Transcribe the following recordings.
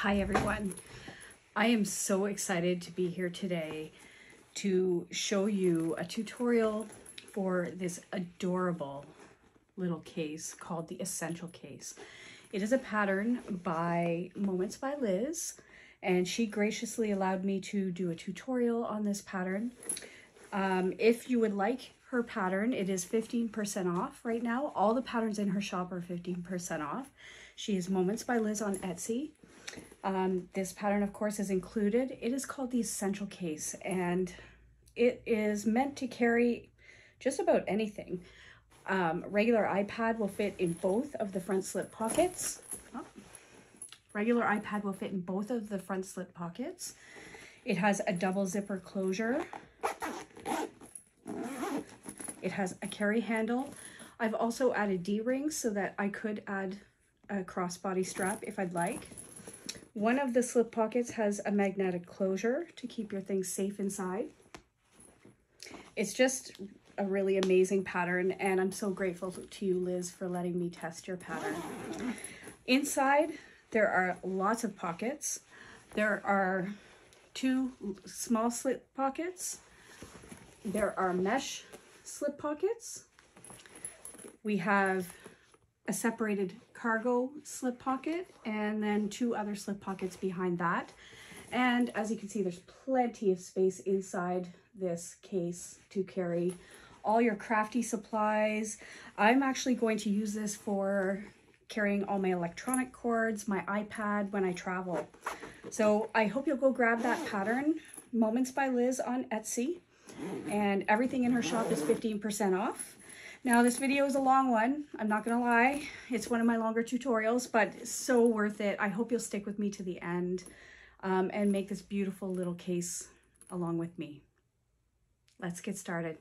Hi everyone. I am so excited to be here today to show you a tutorial for this adorable little case called the Essential Case. It is a pattern by Moments by Liz, and she graciously allowed me to do a tutorial on this pattern. If you would like her pattern, it is 15% off right now. All the patterns in her shop are 15% off. She is Moments by Liz on Etsy. This pattern, of course, is included. It is called the Essential Case, and it is meant to carry just about anything. Regular iPad will fit in both of the front slip pockets. Regular iPad will fit in both of the front slip pockets. It has a double zipper closure. It has a carry handle. I've also added D-rings so that I could add a crossbody strap if I'd like. One of the slip pockets has a magnetic closure to keep your things safe inside. It's just a really amazing pattern, and I'm so grateful to you, Liz, for letting me test your pattern. Inside, there are lots of pockets. There are 2 small slip pockets. There are mesh slip pockets. We have a separated cargo slip pocket, and then 2 other slip pockets behind that. And as you can see, there's plenty of space inside this case to carry all your crafty supplies. I'm actually going to use this for carrying all my electronic cords, my iPad when I travel. So I hope you'll go grab that pattern, Moments by Liz on Etsy, and everything in her shop is 15% off. Now, this video is a long one, I'm not gonna lie. It's one of my longer tutorials, but it's so worth it. I hope you'll stick with me to the end and make this beautiful little case along with me. Let's get started.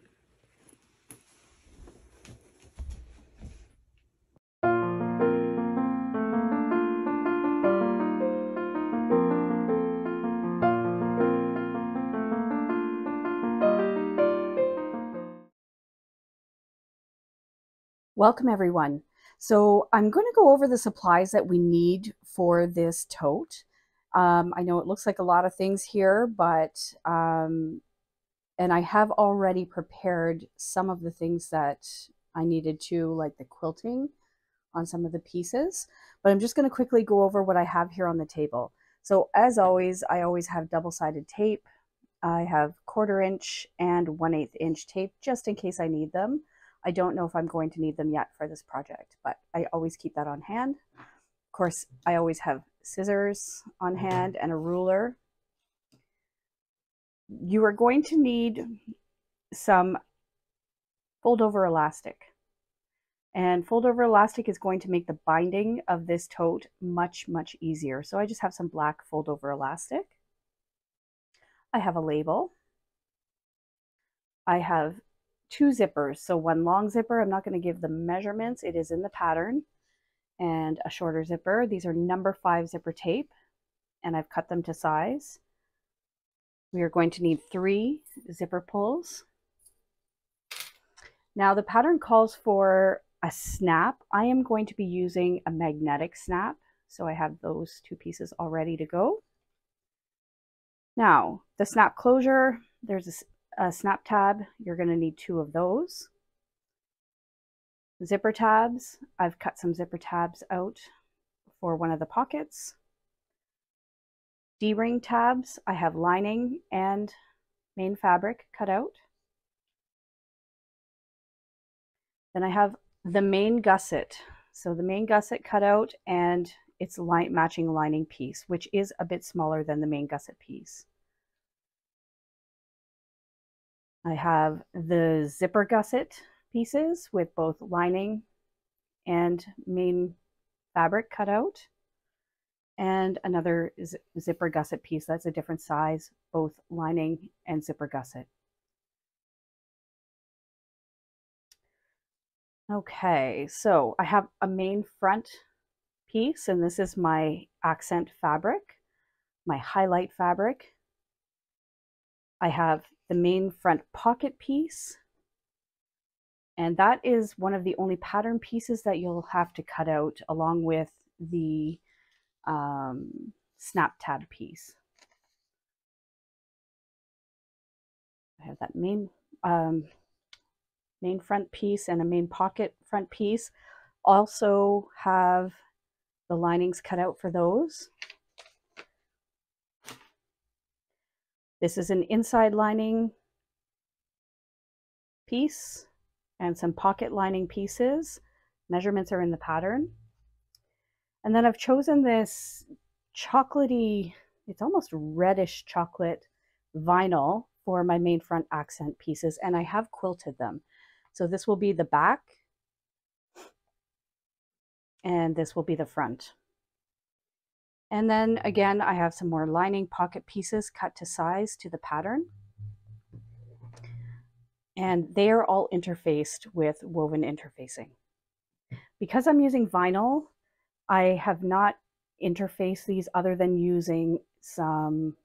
Welcome everyone. So I'm going to go over the supplies that we need for this tote. I know it looks like a lot of things here, but and I have already prepared some of the things that I needed to, like the quilting on some of the pieces, but I'm just going to quickly go over what I have here on the table. So as always, I always have double-sided tape. I have 1/4 inch and 1/8 inch tape just in case I need them. I don't know if I'm going to need them yet for this project, but I always keep that on hand. Of course, I always have scissors on hand and a ruler. You are going to need some fold-over elastic. And fold-over elastic is going to make the binding of this tote much, much easier. So I just have some black fold-over elastic. I have a label. I have 2 zippers, so 1 long zipper. I'm not going to give the measurements, it is in the pattern, and a shorter zipper. These are number 5 zipper tape, and I've cut them to size. We are going to need 3 zipper pulls. Now the pattern calls for a snap. I am going to be using a magnetic snap, so I have those 2 pieces all ready to go. Now the snap closure, there's a snap tab. You're going to need 2 of those. Zipper tabs, I've cut some zipper tabs out for one of the pockets. D-ring tabs, I have lining and main fabric cut out. Then I have the main gusset. So the main gusset cut out, and it's matching lining piece, which is a bit smaller than the main gusset piece. I have the zipper gusset pieces with both lining and main fabric cut out, and another zipper gusset piece that's a different size, both lining and zipper gusset. Okay, so I have a main front piece, and this is my accent fabric, my highlight fabric. I have the main front pocket piece, and that is one of the only pattern pieces that you'll have to cut out, along with the snap tab piece. I have that main front piece and a main pocket front piece. Also have the linings cut out for those. This is an inside lining piece and some pocket lining pieces. Measurements are in the pattern. And then I've chosen this chocolatey, it's almost reddish chocolate vinyl for my main front accent pieces, and I have quilted them. So this will be the back, and this will be the front. And then again, I have some more lining pocket pieces cut to size to the pattern. And they are all interfaced with woven interfacing. Because I'm using vinyl, I have not interfaced these other than using some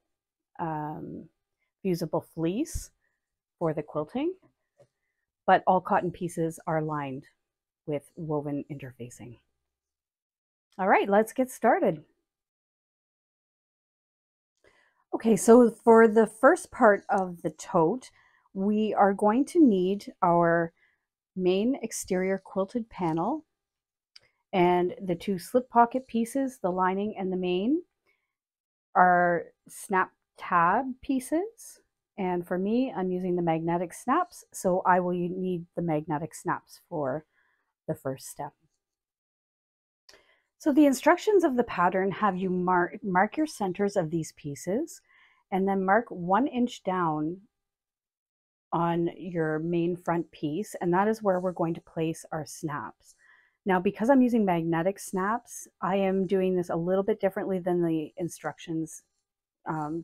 fusible fleece for the quilting, but all cotton pieces are lined with woven interfacing. All right, let's get started. Okay, so for the first part of the tote, we are going to need our main exterior quilted panel and the two slip pocket pieces, the lining and the main, are snap tab pieces. And for me, I'm using the magnetic snaps, so I will need the magnetic snaps for the first step. So the instructions of the pattern have you mark your centers of these pieces and then mark 1 inch down on your main front piece, and that is where we're going to place our snaps. Now, because I'm using magnetic snaps, I am doing this a little bit differently than the instructions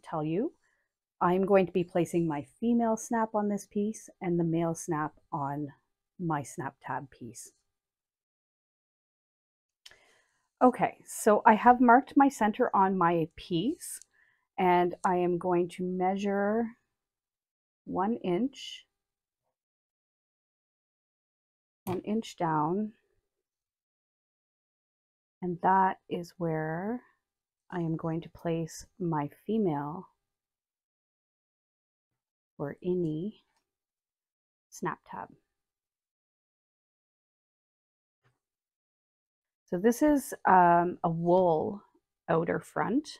tell you. I'm going to be placing my female snap on this piece and the male snap on my snap tab piece. Okay, so I have marked my center on my piece, and I am going to measure 1 inch, 1 inch down, and that is where I am going to place my female or innie snap tab. So this is a wool outer front,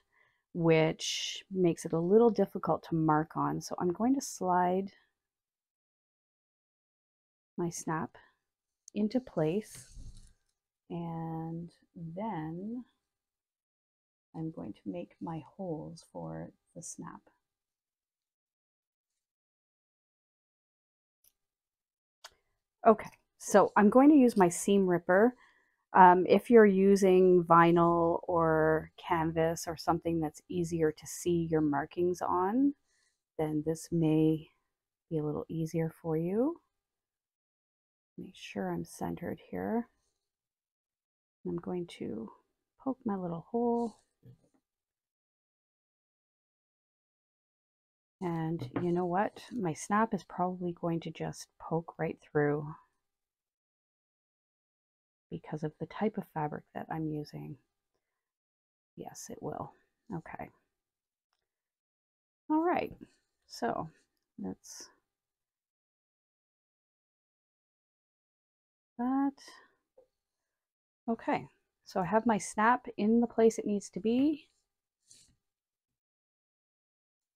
which makes it a little difficult to mark on. So I'm going to slide my snap into place, and then I'm going to make my holes for the snap. Okay, so I'm going to use my seam ripper. If you're using vinyl or canvas or something that's easier to see your markings on, then this may be a little easier for you. Make sure I'm centered here. I'm going to poke my little hole. And you know what? My snap is probably going to just poke right through because of the type of fabric that I'm using. Yes, it will. Okay. All right. So that's that. Okay. So I have my snap in the place it needs to be.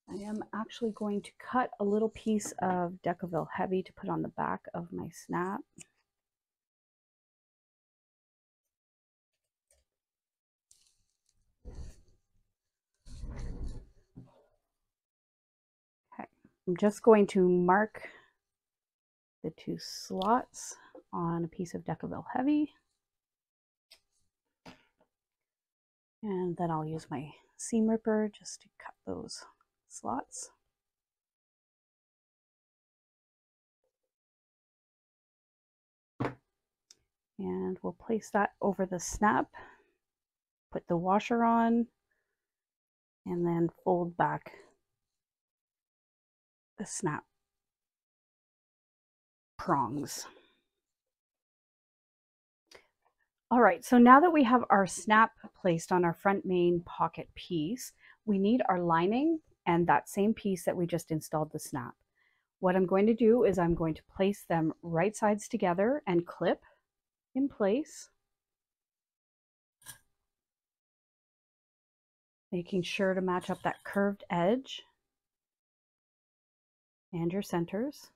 I am actually going to cut a little piece of Decaville Heavy to put on the back of my snap. Okay, I'm just going to mark the 2 slots on a piece of Decaville Heavy. And then I'll use my seam ripper just to cut those slots. And we'll place that over the snap, put the washer on, and then fold back the snap prongs. All right, so now that we have our snap placed on our front main pocket piece, we need our lining and that same piece that we just installed the snap. What I'm going to do is I'm going to place them right sides together and clip in place, making sure to match up that curved edge and your centers.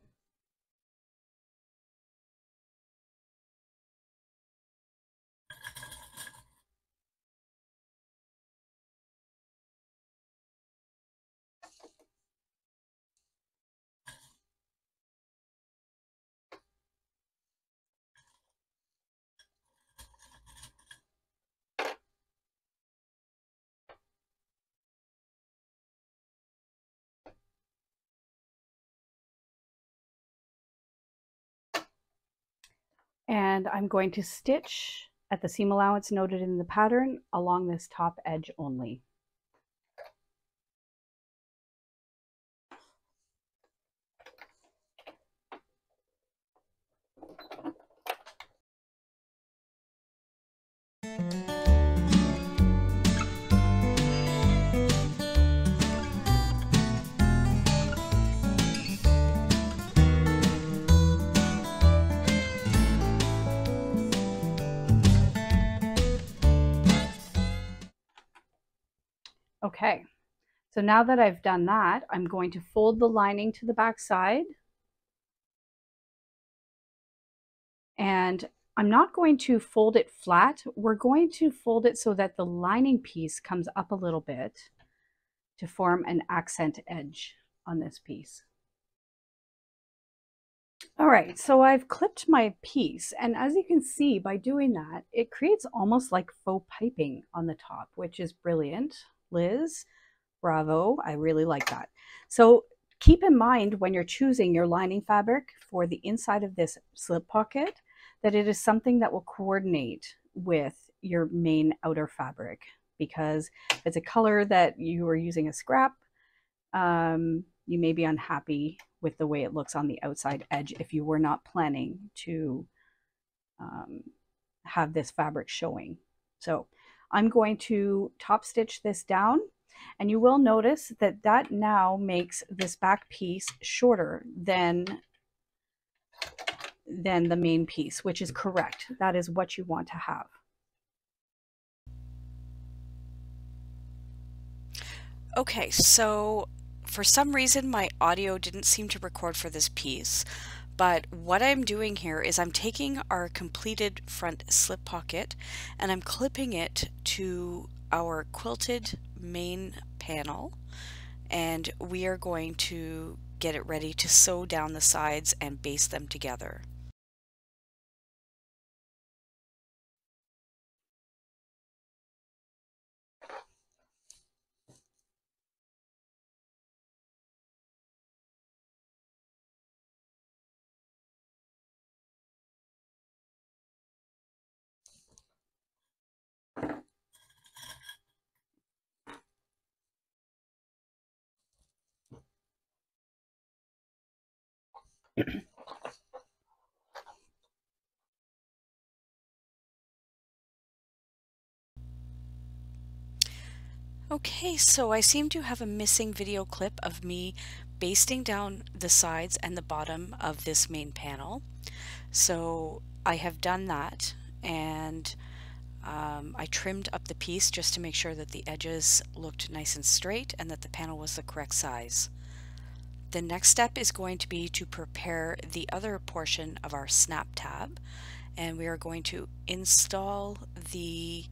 And I'm going to stitch at the seam allowance noted in the pattern along this top edge only. Okay, so now that I've done that, I'm going to fold the lining to the back side. And I'm not going to fold it flat. We're going to fold it so that the lining piece comes up a little bit to form an accent edge on this piece. All right, so I've clipped my piece, and as you can see by doing that, it creates almost like faux piping on the top, which is brilliant. Liz, bravo, I really like that. So keep in mind when you're choosing your lining fabric for the inside of this slip pocket that it is something that will coordinate with your main outer fabric, because if it's a color that you are using a scrap, you may be unhappy with the way it looks on the outside edge if you were not planning to have this fabric showing. So I'm going to top stitch this down, and you will notice that that now makes this back piece shorter than the main piece, which is correct. That is what you want to have. Okay, so for some reason my audio didn't seem to record for this piece, but what I'm doing here is I'm taking our completed front slip pocket and I'm clipping it to our quilted main panel, and we are going to get it ready to sew down the sides and baste them together. Okay, so I seem to have a missing video clip of me basting down the sides and the bottom of this main panel. So I have done that, and I trimmed up the piece just to make sure that the edges looked nice and straight and that the panel was the correct size. The next step is going to be to prepare the other portion of our snap tab, and we are going to install the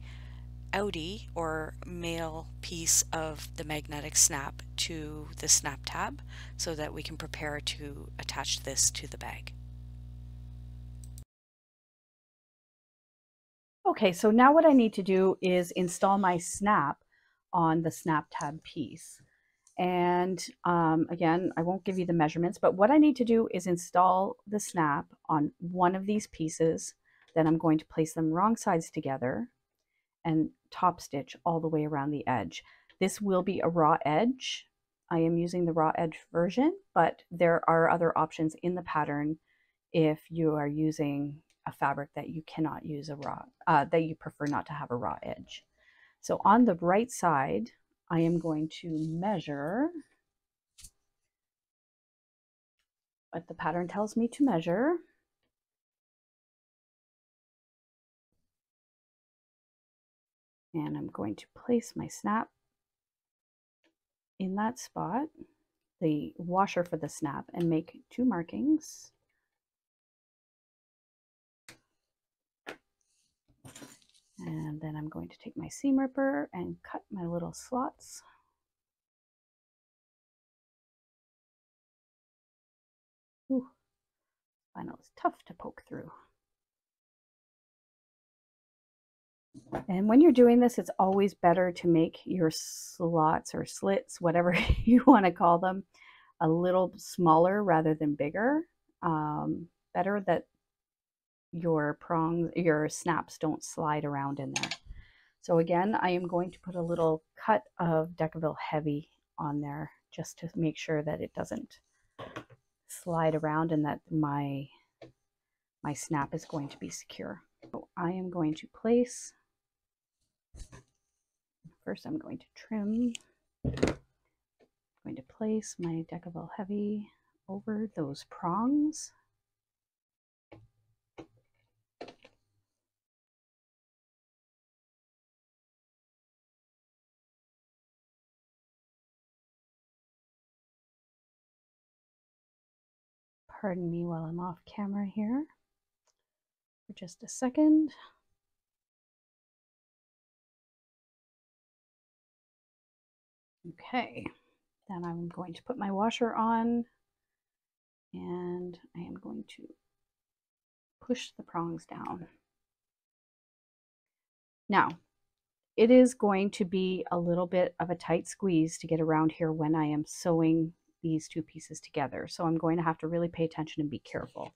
outie or male piece of the magnetic snap to the snap tab so that we can prepare to attach this to the bag. Okay, so now what I need to do is install my snap on the snap tab piece. And again, I won't give you the measurements, but what I need to do is install the snap on one of these pieces. Then I'm going to place them wrong sides together and top stitch all the way around the edge. This will be a raw edge. I am using the raw edge version, but there are other options in the pattern if you are using a fabric that you cannot use a raw, that you prefer not to have a raw edge. So on the right side, I am going to measure what the pattern tells me to measure. And I'm going to place my snap in that spot, the washer for the snap, and make 2 markings. And then I'm going to take my seam ripper and cut my little slots. Ooh, vinyl is tough to poke through. And when you're doing this, it's always better to make your slots or slits, whatever you want to call them, a little smaller rather than bigger. Better that your prongs, your snaps don't slide around in there. So again, I am going to put a little cut of Decaville Heavy on there just to make sure that it doesn't slide around and that my snap is going to be secure. So I am going to place, first I'm going to trim. I'm going to place my Decaville Heavy over those prongs. Pardon me while I'm off camera here for just a second. Okay, then I'm going to put my washer on and I am going to push the prongs down. Now, it is going to be a little bit of a tight squeeze to get around here when I am sewing these 2 pieces together. So I'm going to have to really pay attention and be careful.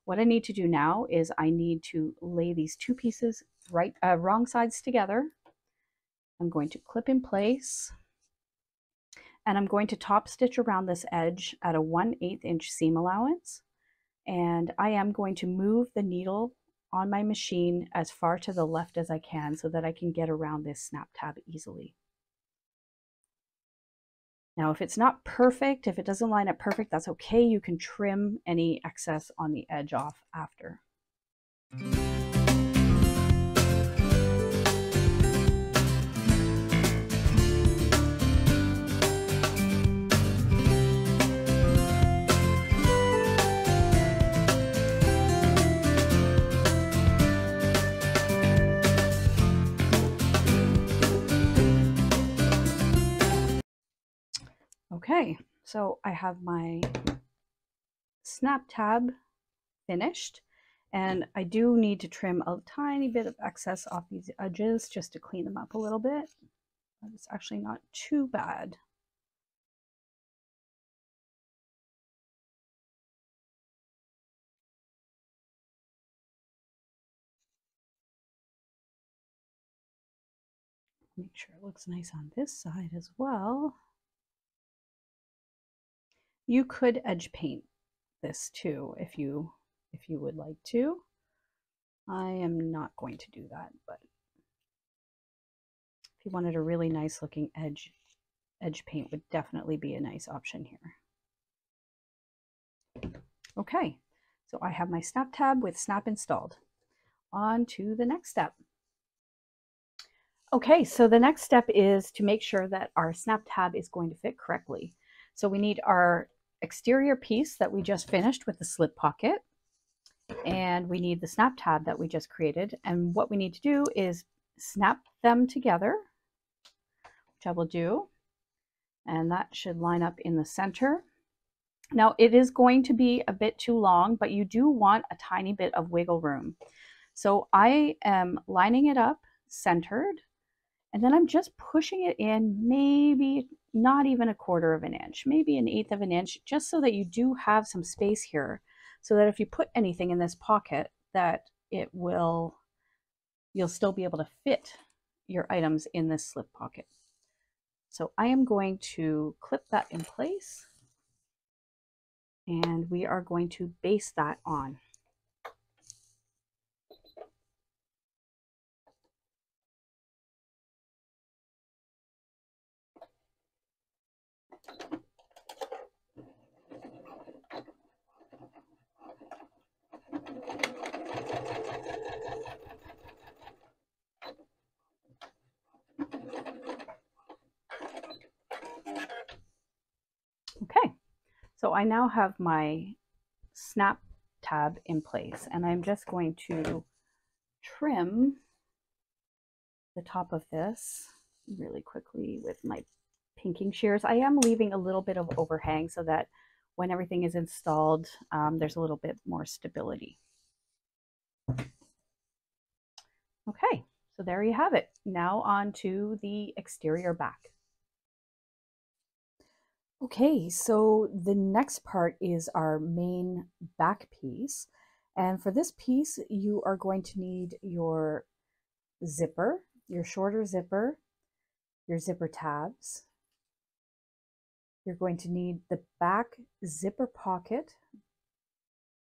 What I need to do now is I need to lay these 2 pieces wrong sides together. I'm going to clip in place and I'm going to top stitch around this edge at a 1/8 inch seam allowance. And I am going to move the needle on my machine as far to the left as I can so that I can get around this snap tab easily. Now, if it's not perfect, if it doesn't line up perfect, that's okay. You can trim any excess on the edge off after. Okay, so I have my snap tab finished, and I do need to trim a tiny bit of excess off these edges just to clean them up a little bit, but it's actually not too bad. Make sure it looks nice on this side as well. You could edge paint this too if you would like to. I am not going to do that, but if you wanted a really nice looking edge paint would definitely be a nice option here. Okay, so I have my snap tab with snap installed. On to the next step. Okay, so the next step is to make sure that our snap tab is going to fit correctly. So we need our exterior piece that we just finished with the slip pocket, and we need the snap tab that we just created. And what we need to do is snap them together, which I will do, and that should line up in the center. Now it is going to be a bit too long, but you do want a tiny bit of wiggle room. So I am lining it up centered, and then I'm just pushing it in, maybe not even 1/4 of an inch, maybe 1/8 of an inch, just so that you do have some space here, so that if you put anything in this pocket, that it will, you'll still be able to fit your items in this slip pocket. So I am going to clip that in place, and we are going to baste that on. Okay, so I now have my snap tab in place, and I'm just going to trim the top of this really quickly with my pinking shears. I am leaving a little bit of overhang so that when everything is installed, there's a little bit more stability. Okay, so there you have it. Now on to the exterior back. Okay, so the next part is our main back piece. And for this piece, you are going to need your zipper, your shorter zipper, your zipper tabs. You're going to need the back zipper pocket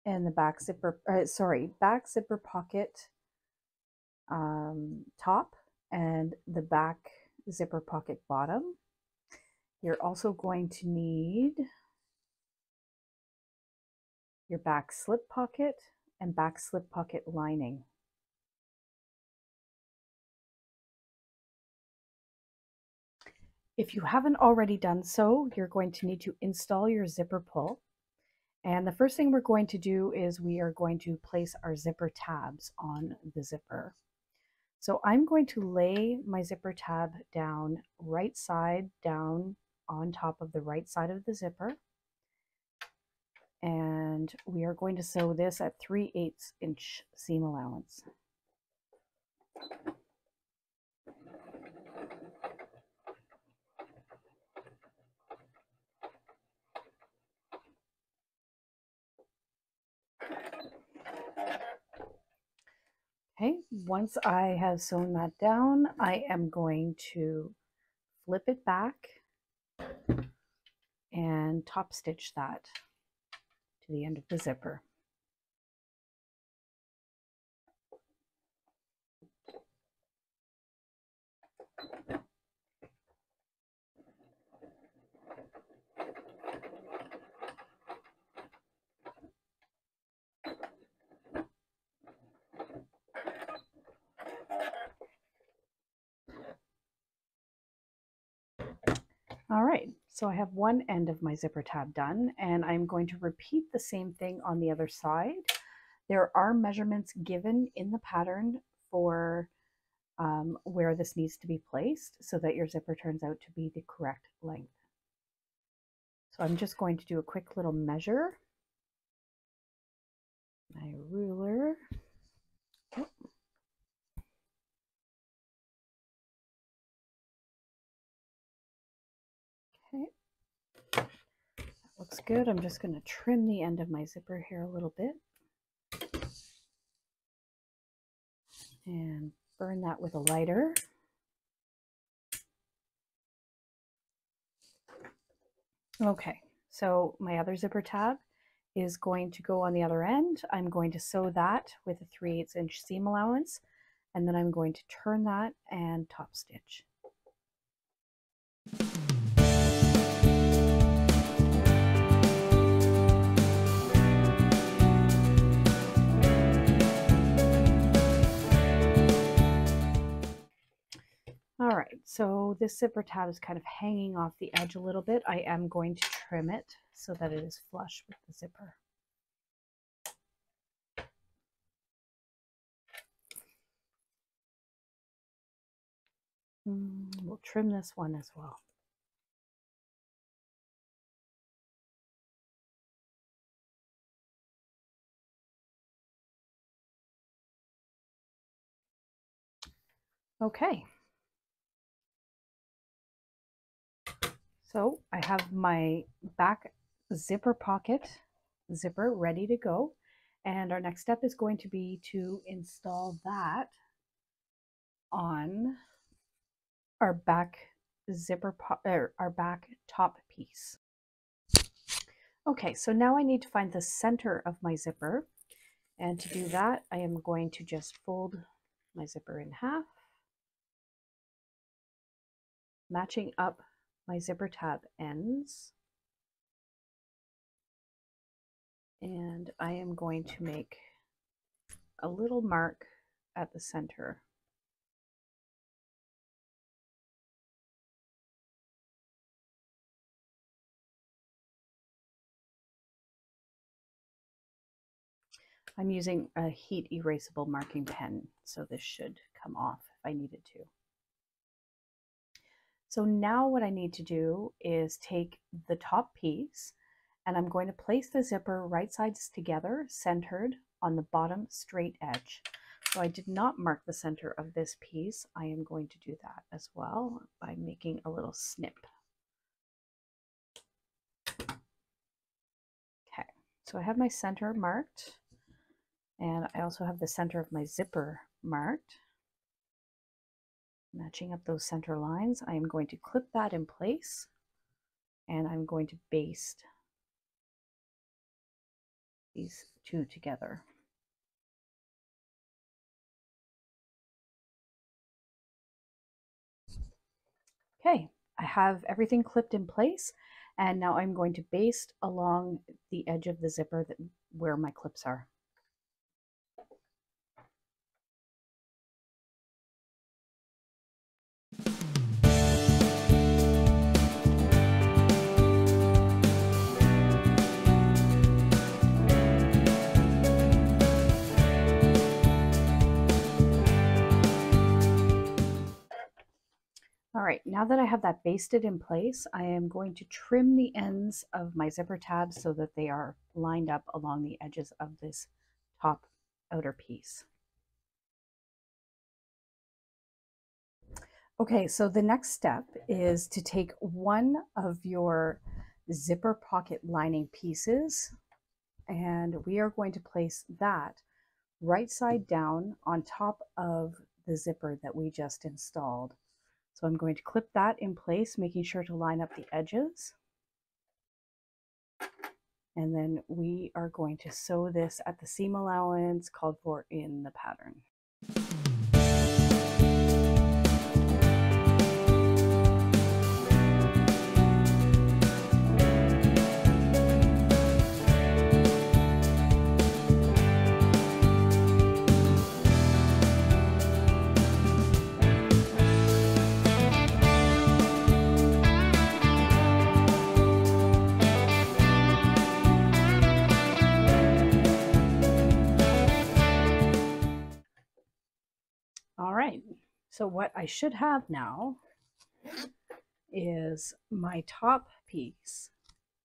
and the back zipper, back zipper pocket top and the back zipper pocket bottom. You're also going to need your back slip pocket and back slip pocket lining. If you haven't already done so, you're going to need to install your zipper pull. And the first thing we're going to do is we are going to place our zipper tabs on the zipper. So I'm going to lay my zipper tab down right side down on top of the right side of the zipper. And we are going to sew this at 3/8 inch seam allowance. Okay, once I have sewn that down, I am going to flip it back and top stitch that to the end of the zipper. All right, so I have one end of my zipper tab done, and I'm going to repeat the same thing on the other side. There are measurements given in the pattern for where this needs to be placed so that your zipper turns out to be the correct length. So I'm just going to do a quick little measure. My ruler. Oh. Okay, that looks good. I'm just going to trim the end of my zipper here a little bit and burn that with a lighter. Okay, so my other zipper tab is going to go on the other end. I'm going to sew that with a 3/8 inch seam allowance, and then I'm going to turn that and top stitch. All right, so this zipper tab is kind of hanging off the edge a little bit. I am going to trim it so that it is flush with the zipper. We'll trim this one as well. Okay. So I have my back zipper pocket zipper ready to go. And our next step is going to be to install that on our back zipper, our back top piece. Okay, so now I need to find the center of my zipper. And to do that, I am going to just fold my zipper in half, matching up my zipper tab ends. And I am going to make a little mark at the center. I'm using a heat erasable marking pen, so this should come off if I needed to. So now what I need to do is take the top piece, and I'm going to place the zipper right sides together, centered on the bottom straight edge. So I did not mark the center of this piece. I am going to do that as well by making a little snip. Okay, so I have my center marked, and I also have the center of my zipper marked. Matching up those center lines, I am going to clip that in place, and I'm going to baste these two together. Okay, I have everything clipped in place, and now I'm going to baste along the edge of the zipper where my clips are. All right, now that I have that basted in place, I am going to trim the ends of my zipper tabs so that they are lined up along the edges of this top outer piece. Okay, so the next step is to take one of your zipper pocket lining pieces, and we are going to place that right side down on top of the zipper that we just installed. So I'm going to clip that in place, making sure to line up the edges. And then we are going to sew this at the seam allowance called for in the pattern. All right, so what I should have now is my top piece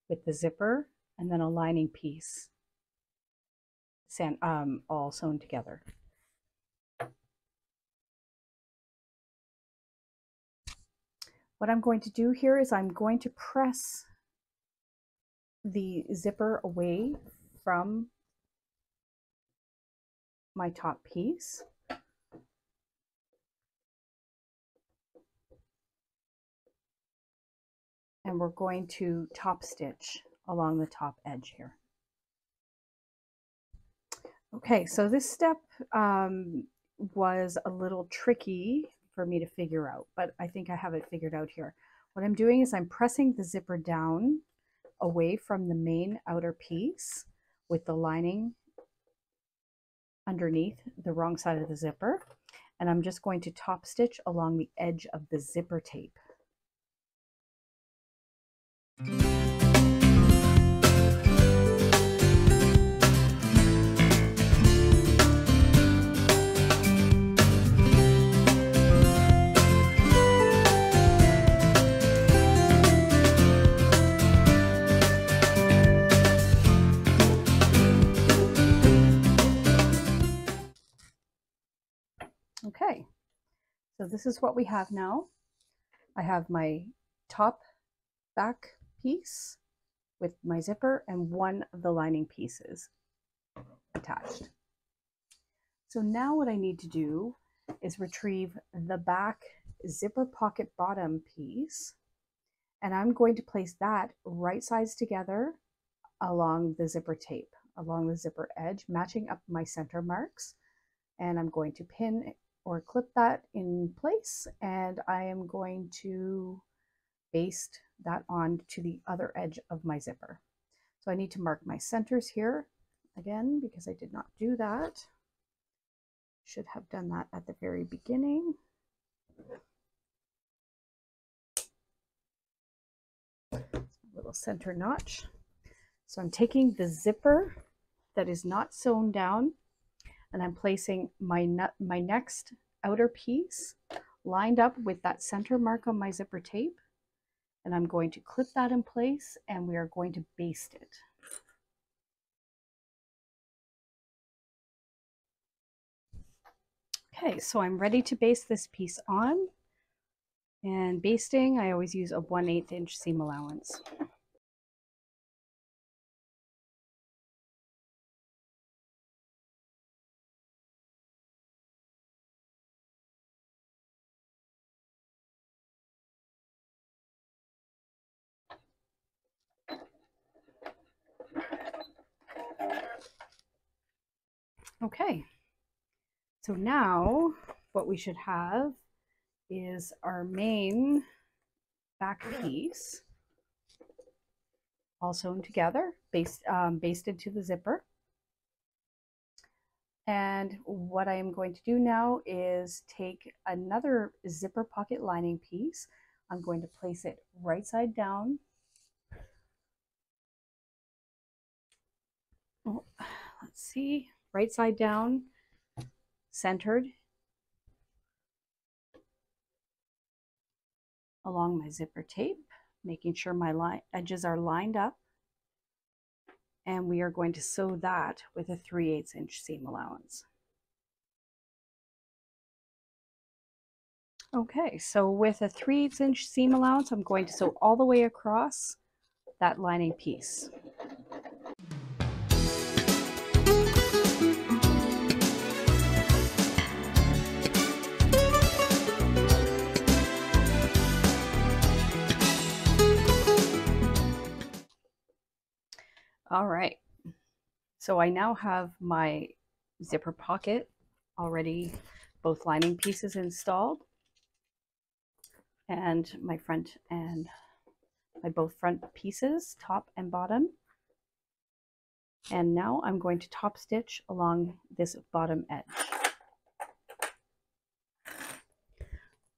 with the zipper and then a lining piece all sewn together. What I'm going to do here is I'm going to press the zipper away from my top piece. And we're going to top stitch along the top edge here. Okay, so this step was a little tricky for me to figure out, but I think I have it figured out here. What I'm doing is I'm pressing the zipper down away from the main outer piece with the lining underneath the wrong side of the zipper, and I'm just going to top stitch along the edge of the zipper tape. Okay, so this is what we have now. I have my top back piece with my zipper and one of the lining pieces attached. So now what I need to do is retrieve the back zipper pocket bottom piece, and I'm going to place that right sides together along the zipper tape, along the zipper edge, matching up my center marks, and I'm going to pin or clip that in place, and I am going to baste that on to the other edge of my zipper. So I need to mark my centers here again because I did not do that. Should have done that at the very beginning. Little center notch. So I'm taking the zipper that is not sewn down and I'm placing my next outer piece lined up with that center mark on my zipper tape, and I'm going to clip that in place and we are going to baste it. Okay, so I'm ready to baste this piece on, and basting I always use a 1/8 inch seam allowance. Okay, so now what we should have is our main back piece all sewn together, basted to the zipper. And what I am going to do now is take another zipper pocket lining piece. I'm going to place it right side down. Oh, let's see, right side down, centered along my zipper tape, making sure my edges are lined up. And we are going to sew that with a 3/8 inch seam allowance. Okay, so with a 3/8 inch seam allowance, I'm going to sew all the way across that lining piece. All right, so I now have my zipper pocket already, both lining pieces installed, and my front and my both front pieces, top and bottom. And now I'm going to top stitch along this bottom edge.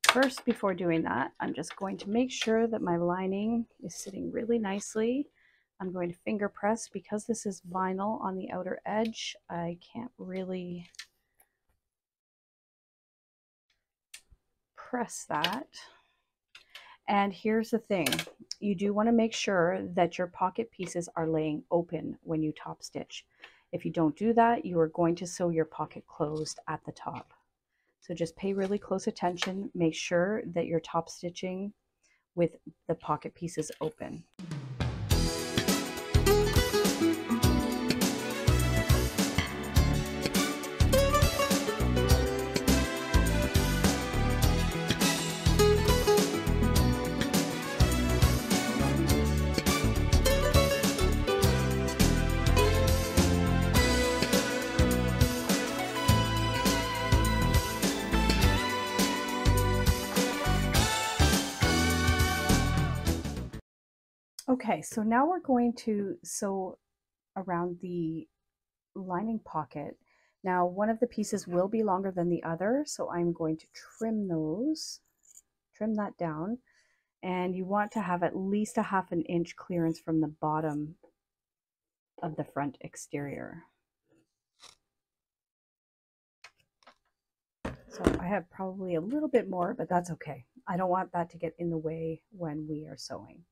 First, before doing that, I'm just going to make sure that my lining is sitting really nicely. I'm going to finger press because this is vinyl on the outer edge. I can't really press that. And here's the thing, you do want to make sure that your pocket pieces are laying open when you top stitch. If you don't do that, you are going to sew your pocket closed at the top. So just pay really close attention, make sure that you're top stitching with the pocket pieces open. Okay, so now we're going to sew around the lining pocket. Now, one of the pieces will be longer than the other, so I'm going to trim that down. And you want to have at least a 1/2 inch clearance from the bottom of the front exterior. So I have probably a little bit more, but that's okay. I don't want that to get in the way when we are sewing.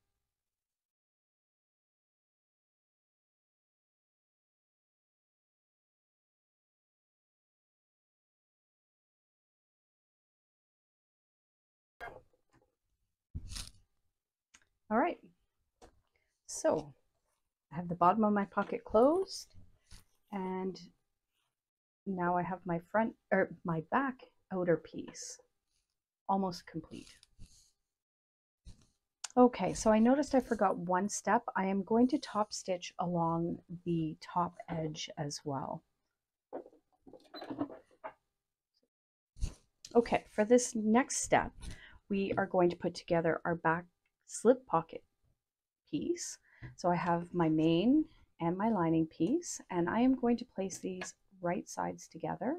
All right, so I have the bottom of my pocket closed, and now I have my my back outer piece almost complete. Okay, so I noticed I forgot one step. I am going to top stitch along the top edge as well. Okay, for this next step, we are going to put together our back slip pocket piece. So I have my main and my lining piece, and I am going to place these right sides together.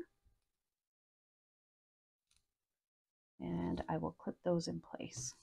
And I will clip those in place.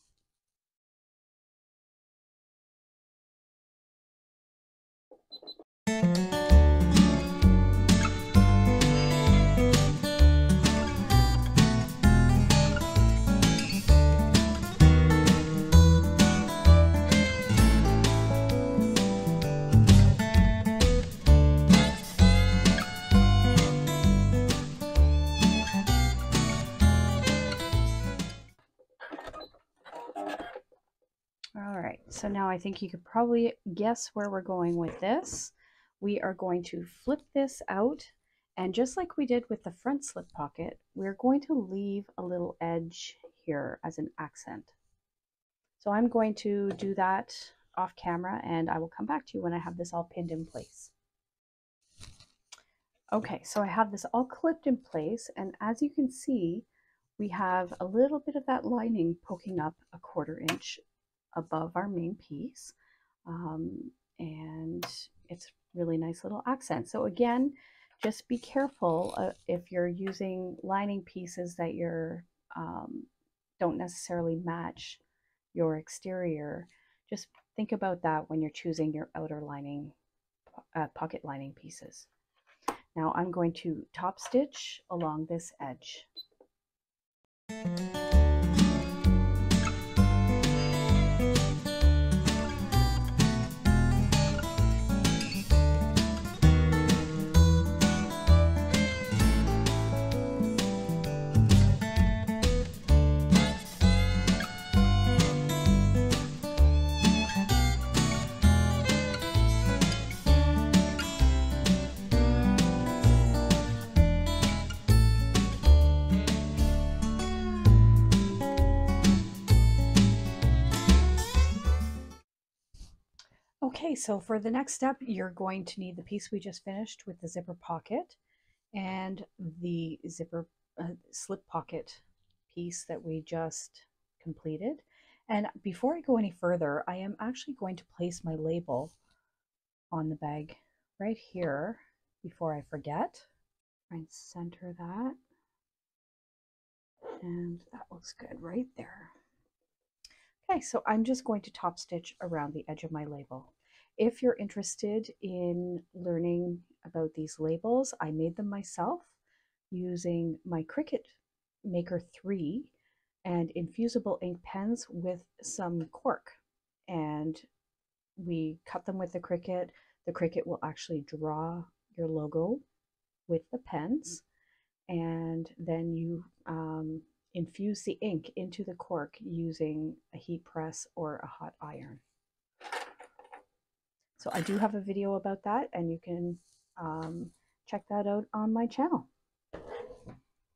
All right, so now I think you could probably guess where we're going with this. We are going to flip this out, and just like we did with the front slip pocket, we're going to leave a little edge here as an accent. So I'm going to do that off camera, and I will come back to you when I have this all pinned in place. Okay, so I have this all clipped in place, and as you can see, we have a little bit of that lining poking up a 1/4 inch above our main piece, and it's really nice little accent. So again, just be careful if you're using lining pieces that you're don't necessarily match your exterior. Just think about that when you're choosing your outer lining, pocket lining pieces. Now I'm going to top stitch along this edge. Okay, so for the next step, you're going to need the piece we just finished with the zipper pocket and the zipper slip pocket piece that we just completed. And before I go any further, I am actually going to place my label on the bag right here before I forget. Try and center that. And that looks good right there. Okay, so I'm just going to top stitch around the edge of my label. If you're interested in learning about these labels, I made them myself using my Cricut Maker 3 and infusible ink pens with some cork. And we cut them with the Cricut. The Cricut will actually draw your logo with the pens, and then you infuse the ink into the cork using a heat press or a hot iron. So I do have a video about that, and you can check that out on my channel. The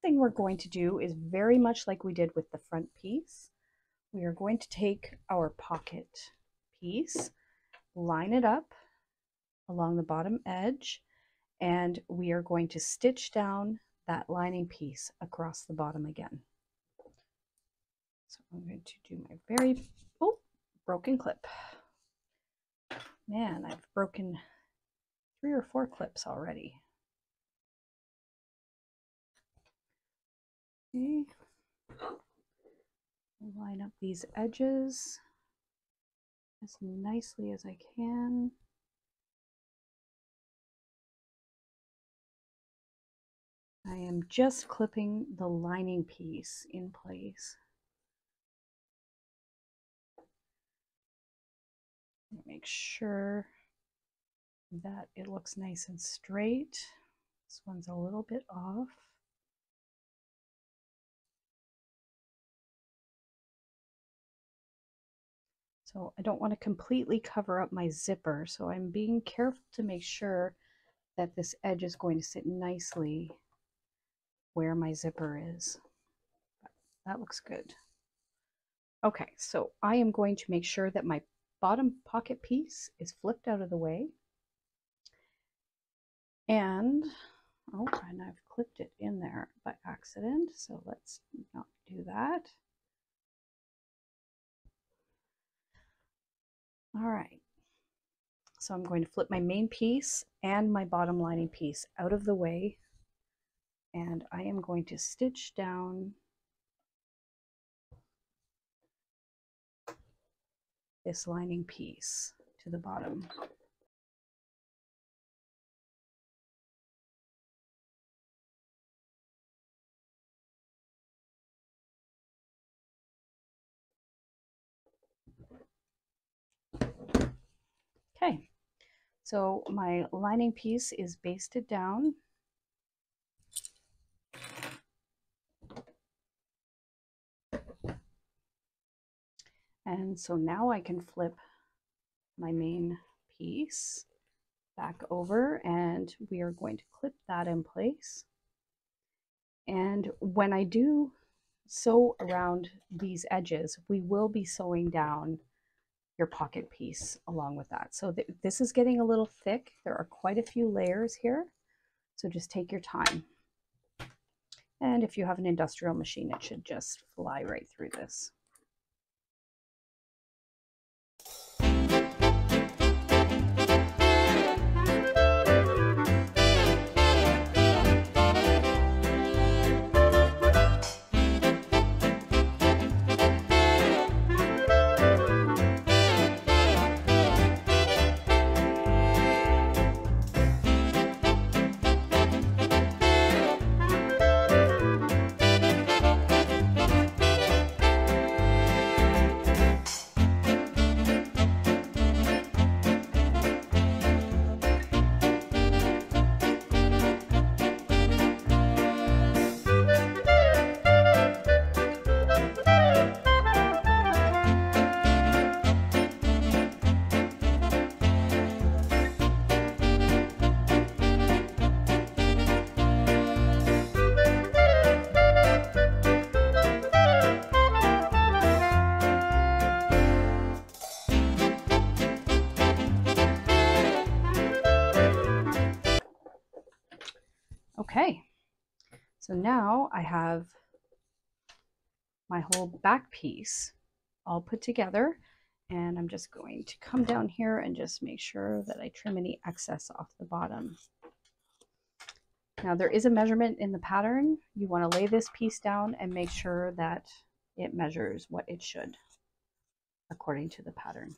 thing we're going to do is very much like we did with the front piece. We are going to take our pocket piece, line it up along the bottom edge, and we are going to stitch down that lining piece across the bottom again. So I'm going to do my very, broken clip. Man, I've broken 3 or 4 clips already. Okay. Line up these edges as nicely as I can. I am just clipping the lining piece in place. Make sure that it looks nice and straight. This one's a little bit off. So I don't want to completely cover up my zipper, so I'm being careful to make sure that this edge is going to sit nicely where my zipper is. That looks good. Okay, so I am going to make sure that my bottom pocket piece is flipped out of the way. And I've clipped it in there by accident, so let's not do that. All right, so I'm going to flip my main piece and my bottom lining piece out of the way, and I am going to stitch down this lining piece to the bottom. Okay, so my lining piece is basted down. And so now I can flip my main piece back over, and we are going to clip that in place. And when I do sew around these edges, we will be sewing down your pocket piece along with that. So this is getting a little thick. There are quite a few layers here, so just take your time. And if you have an industrial machine, it should just fly right through this. Okay, so now I have my whole back piece all put together, and I'm just going to come down here and just make sure that I trim any excess off the bottom. Now there is a measurement in the pattern. You want to lay this piece down and make sure that it measures what it should according to the pattern.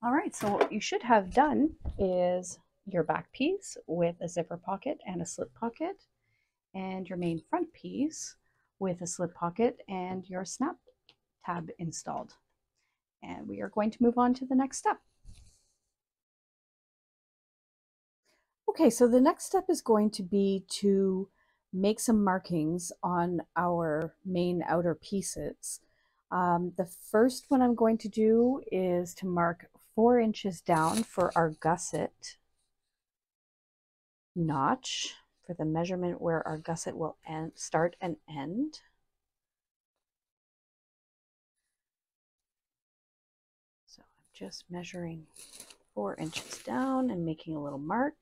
All right, so what you should have done is your back piece with a zipper pocket and a slip pocket, and your main front piece with a slip pocket and your snap tab installed. And we are going to move on to the next step. Okay, so the next step is going to be to make some markings on our main outer pieces. The first one I'm going to do is to mark 4 inches down for our gusset notch, for the measurement where our gusset will start and end. So I'm just measuring 4 inches down and making a little mark.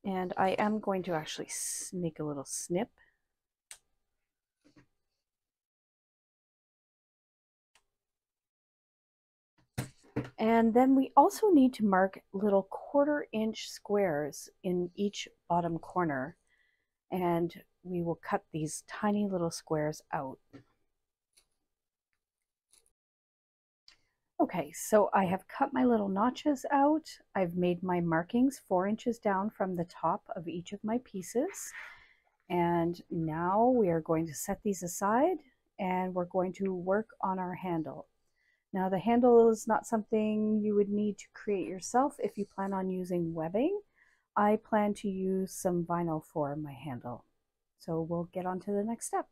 And I am going to actually make a little snip. And then we also need to mark little 1/4 inch squares in each bottom corner. And we will cut these tiny little squares out. Okay, so I have cut my little notches out. I've made my markings 4 inches down from the top of each of my pieces. And now we are going to set these aside, and we're going to work on our handle. Now the handle is not something you would need to create yourself if you plan on using webbing. I plan to use some vinyl for my handle. So we'll get on to the next step.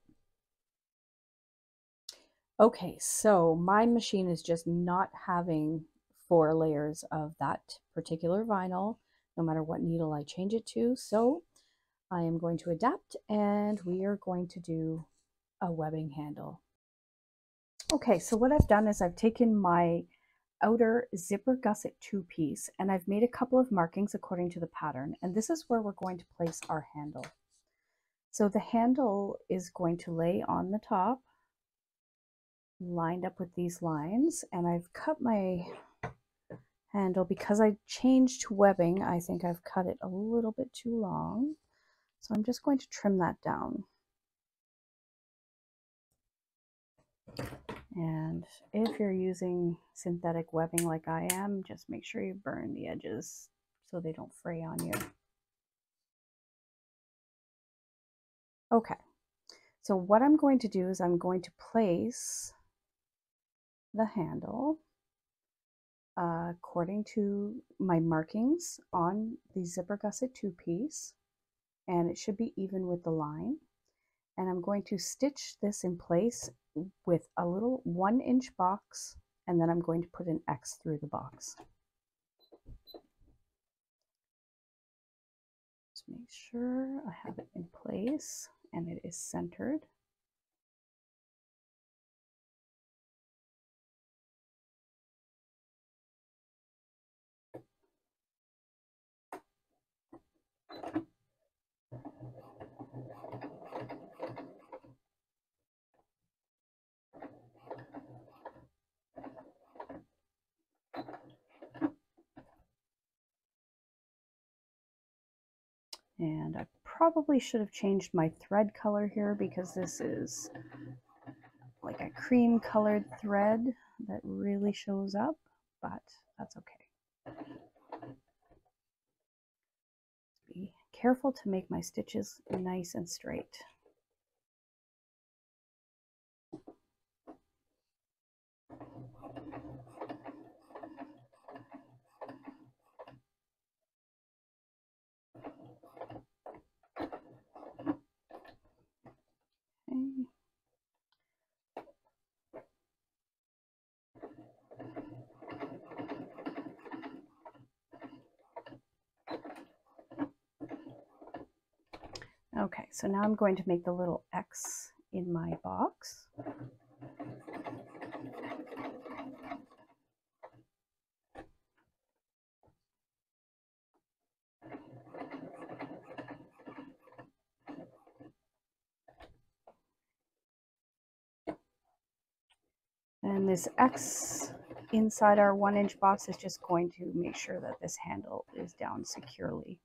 Okay, so my machine is just not having 4 layers of that particular vinyl, no matter what needle I change it to. So I am going to adapt, and we are going to do a webbing handle. Okay, so what I've done is I've taken my outer zipper gusset 2-piece, and I've made a couple of markings according to the pattern, and this is where we're going to place our handle. So the handle is going to lay on the top, lined up with these lines, and I've cut my handle because I changed to webbing. I think I've cut it a little bit too long, so I'm just going to trim that down. And if you're using synthetic webbing like I am, just make sure you burn the edges so they don't fray on you. Okay, so what I'm going to do is I'm going to place the handle according to my markings on the zipper gusset 2-piece, and it should be even with the line. And I'm going to stitch this in place with a little 1-inch box, and then I'm going to put an X through the box. Just make sure I have it in place and it is centered. And I probably should have changed my thread color here because this is like a cream colored thread that really shows up, but that's okay. Be careful to make my stitches nice and straight. Okay, so now I'm going to make the little X in my box. And this X inside our 1-inch box is just going to make sure that this handle is down securely.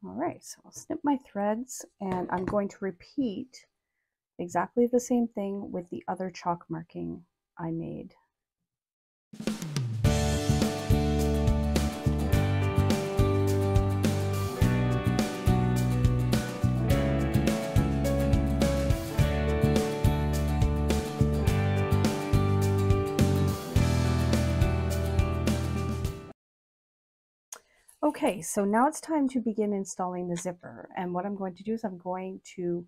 All right, so I'll snip my threads, and I'm going to repeat exactly the same thing with the other chalk marking I made. Okay, so now it's time to begin installing the zipper. And what I'm going to do is I'm going to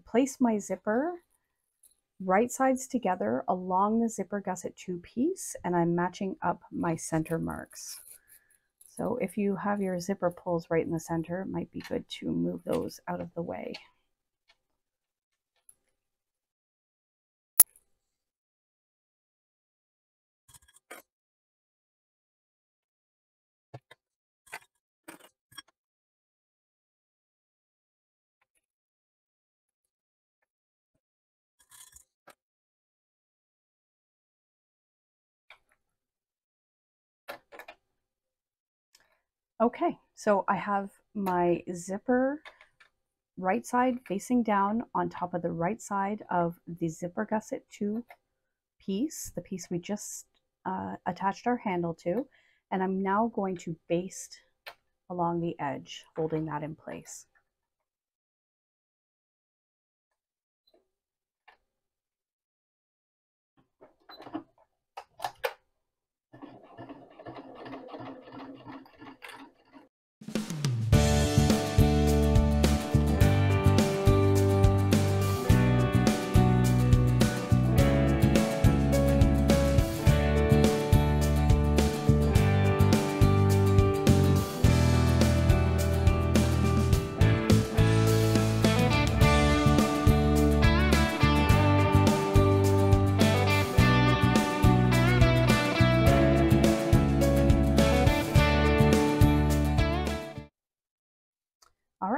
place my zipper right sides together along the zipper gusset 2-piece, and I'm matching up my center marks. So if you have your zipper pulls right in the center, it might be good to move those out of the way. Okay, so I have my zipper right side facing down on top of the right side of the zipper gusset 2-piece, the piece we just attached our handle to, and I'm now going to baste along the edge, holding that in place.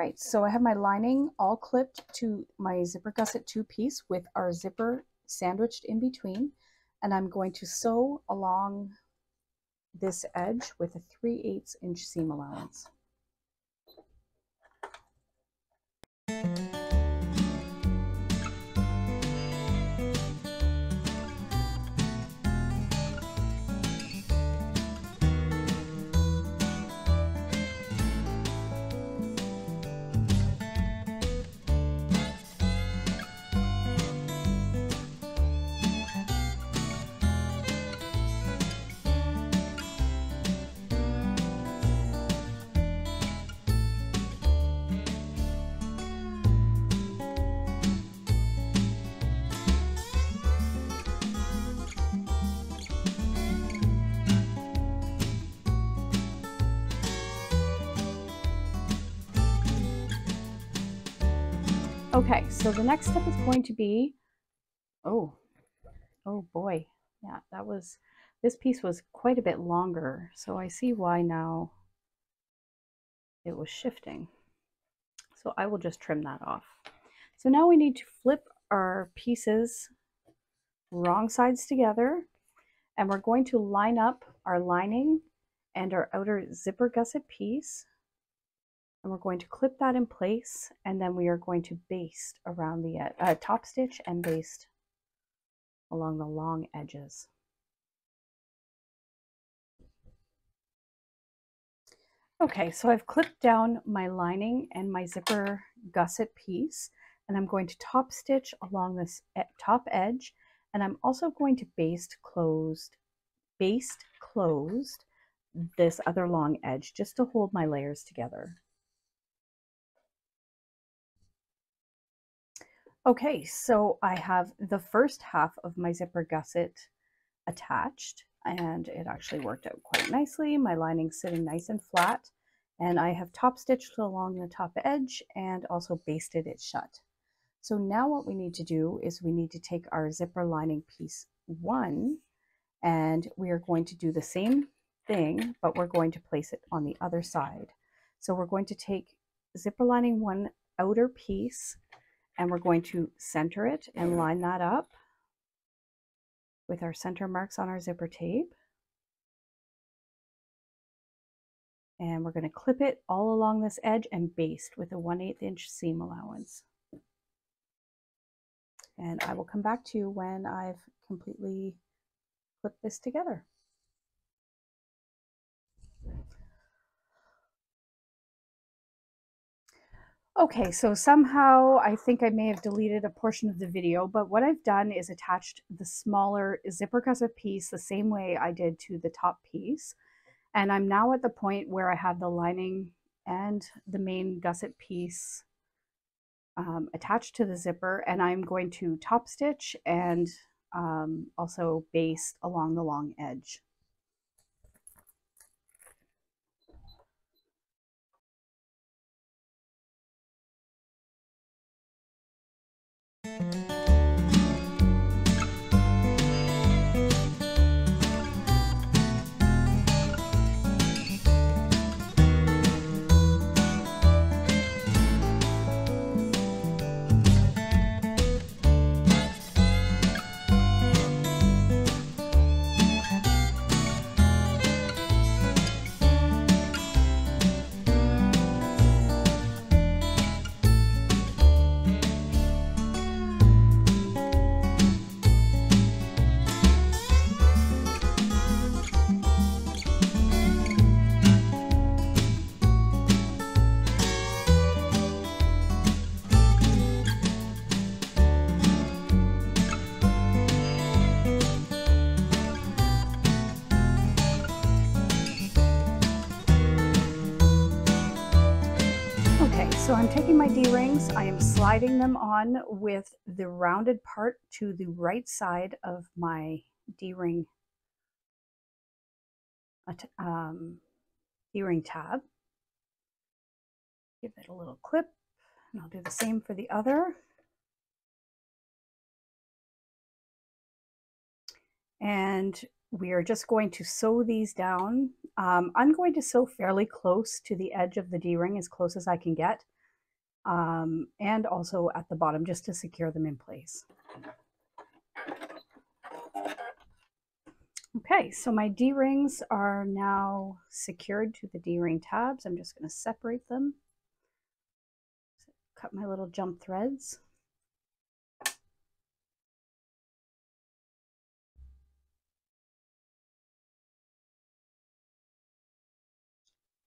right, so I have my lining all clipped to my zipper gusset 2-piece with our zipper sandwiched in between, and I'm going to sew along this edge with a 3/8 inch seam allowance. Okay, so the next step is going to be, oh boy, yeah, this piece was quite a bit longer, so I see why now it was shifting. So I will just trim that off. So now we need to flip our pieces wrong sides together, and we're going to line up our lining and our outer zipper gusset piece, and we're going to clip that in place, and then we are going to baste around the top stitch and baste along the long edges. Okay, so I've clipped down my lining and my zipper gusset piece, and I'm going to top stitch along this top edge, and I'm also going to baste closed this other long edge just to hold my layers together. Okay, so I have the first half of my zipper gusset attached, and it actually worked out quite nicely. My lining's sitting nice and flat, and I have top stitched along the top edge and also basted it shut. So now what we need to do is we need to take our zipper lining piece 1, and we are going to do the same thing, but we're going to place it on the other side. So we're going to take zipper lining 1 outer piece, and we're going to center it and line that up with our center marks on our zipper tape. And we're going to clip it all along this edge and baste with a 1/8 inch seam allowance. And I will come back to you when I've completely clipped this together. Okay, so somehow I think I may have deleted a portion of the video, but what I've done is attached the smaller zipper gusset piece the same way I did to the top piece. And I'm now at the point where I have the lining and the main gusset piece attached to the zipper, and I'm going to top stitch and also baste along the long edge. So I'm taking my D-rings, I am sliding them on with the rounded part to the right side of my D-ring D-ring tab. Give it a little clip, and I'll do the same for the other. And we are just going to sew these down. I'm going to sew fairly close to the edge of the D-ring, as close as I can get. and also at the bottom just to secure them in place. Okay, so my D-rings are now secured to the D-ring tabs. I'm just going to separate them. Cut my little jump threads.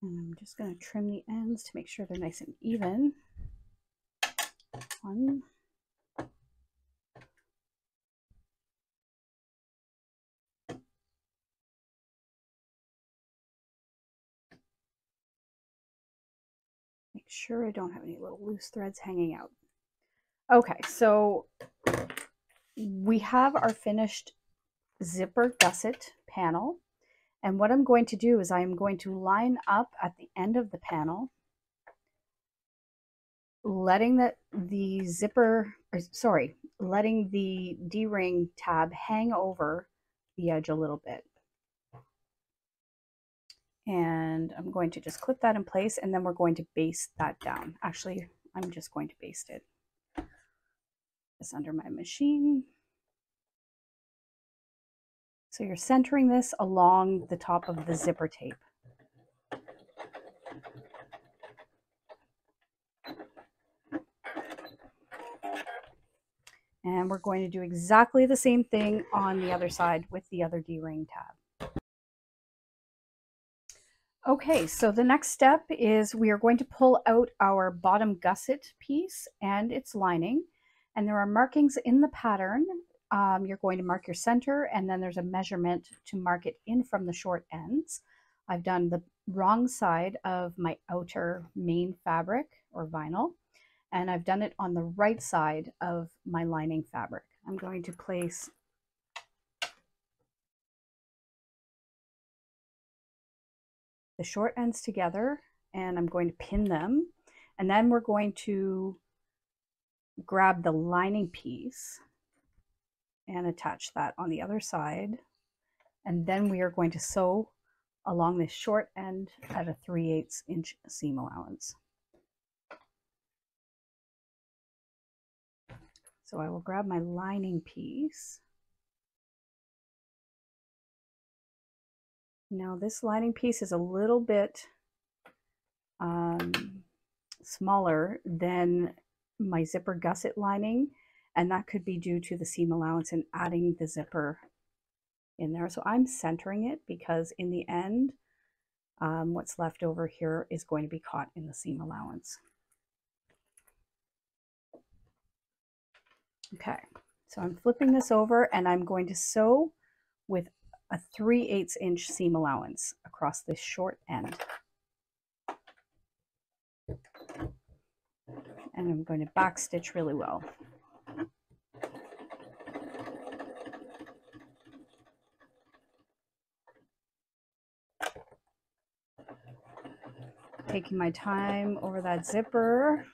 And I'm just going to trim the ends to make sure they're nice and even. One. Make sure I don't have any little loose threads hanging out. Okay, so we have our finished zipper gusset panel. And what I'm going to do is I'm going to line up at the end of the panel, letting letting the D-ring tab hang over the edge a little bit. And I'm going to just clip that in place, and then we're going to baste that down. Actually, I'm just going to baste it. This under my machine. So you're centering this along the top of the zipper tape. And we're going to do exactly the same thing on the other side with the other D-ring tab. Okay, so the next step is we are going to pull out our bottom gusset piece and its lining. And there are markings in the pattern. You're going to mark your center, and then there's a measurement to mark it in from the short ends. I've done the wrong side of my outer main fabric or vinyl, and I've done it on the right side of my lining fabric. I'm going to place the short ends together, and I'm going to pin them, and then we're going to grab the lining piece and attach that on the other side, and then we are going to sew along this short end at a 3/8 inch seam allowance. So I will grab my lining piece. Now this lining piece is a little bit smaller than my zipper gusset lining, and that could be due to the seam allowance and adding the zipper in there. So I'm centering it because in the end, what's left over here is going to be caught in the seam allowance. Okay, so I'm flipping this over, and I'm going to sew with a 3/8 inch seam allowance across this short end. And I'm going to back stitch really well. Taking my time over that zipper.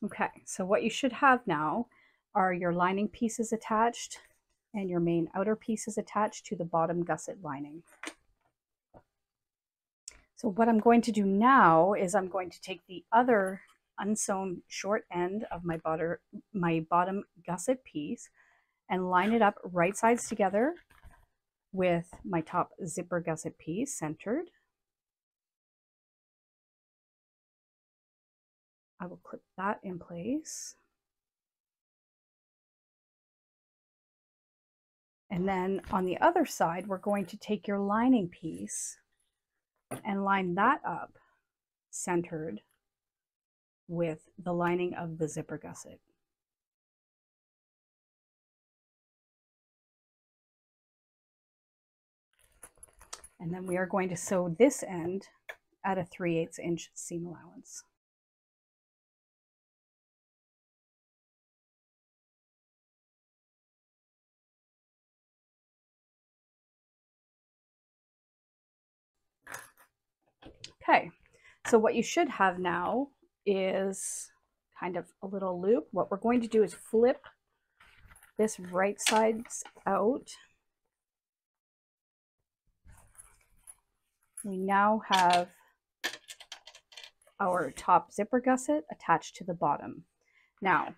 Okay, so what you should have now are your lining pieces attached and your main outer pieces attached to the bottom gusset lining. So what I'm going to do now is I'm going to take the other unsewn short end of my bottom gusset piece and line it up right sides together with my top zipper gusset piece centered. I will clip that in place. And then on the other side, we're going to take your lining piece and line that up centered with the lining of the zipper gusset. And then we are going to sew this end at a 3/8 inch seam allowance. Okay, So what you should have now is kind of a little loop. What we're going to do is flip this right side out. We now have our top zipper gusset attached to the bottom. Now,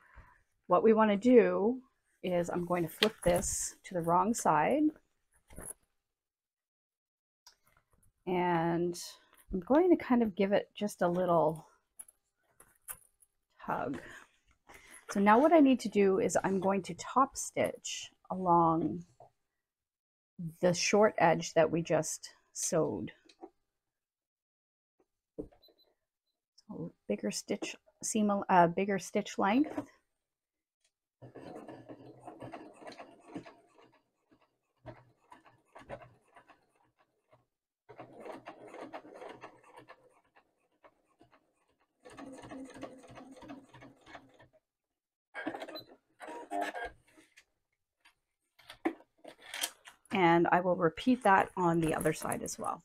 what we want to do is I'm going to flip this to the wrong side. And I'm going to kind of give it just a little tug. So now what I need to do is I'm going to top stitch along the short edge that we just sewed. So bigger stitch seam, bigger stitch length. And I will repeat that on the other side as well.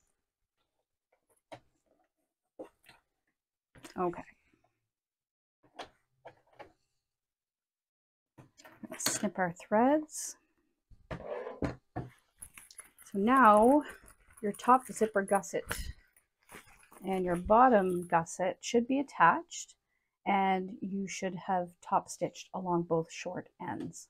Okay. Let's snip our threads. So now your top zipper gusset and your bottom gusset should be attached, and you should have top stitched along both short ends.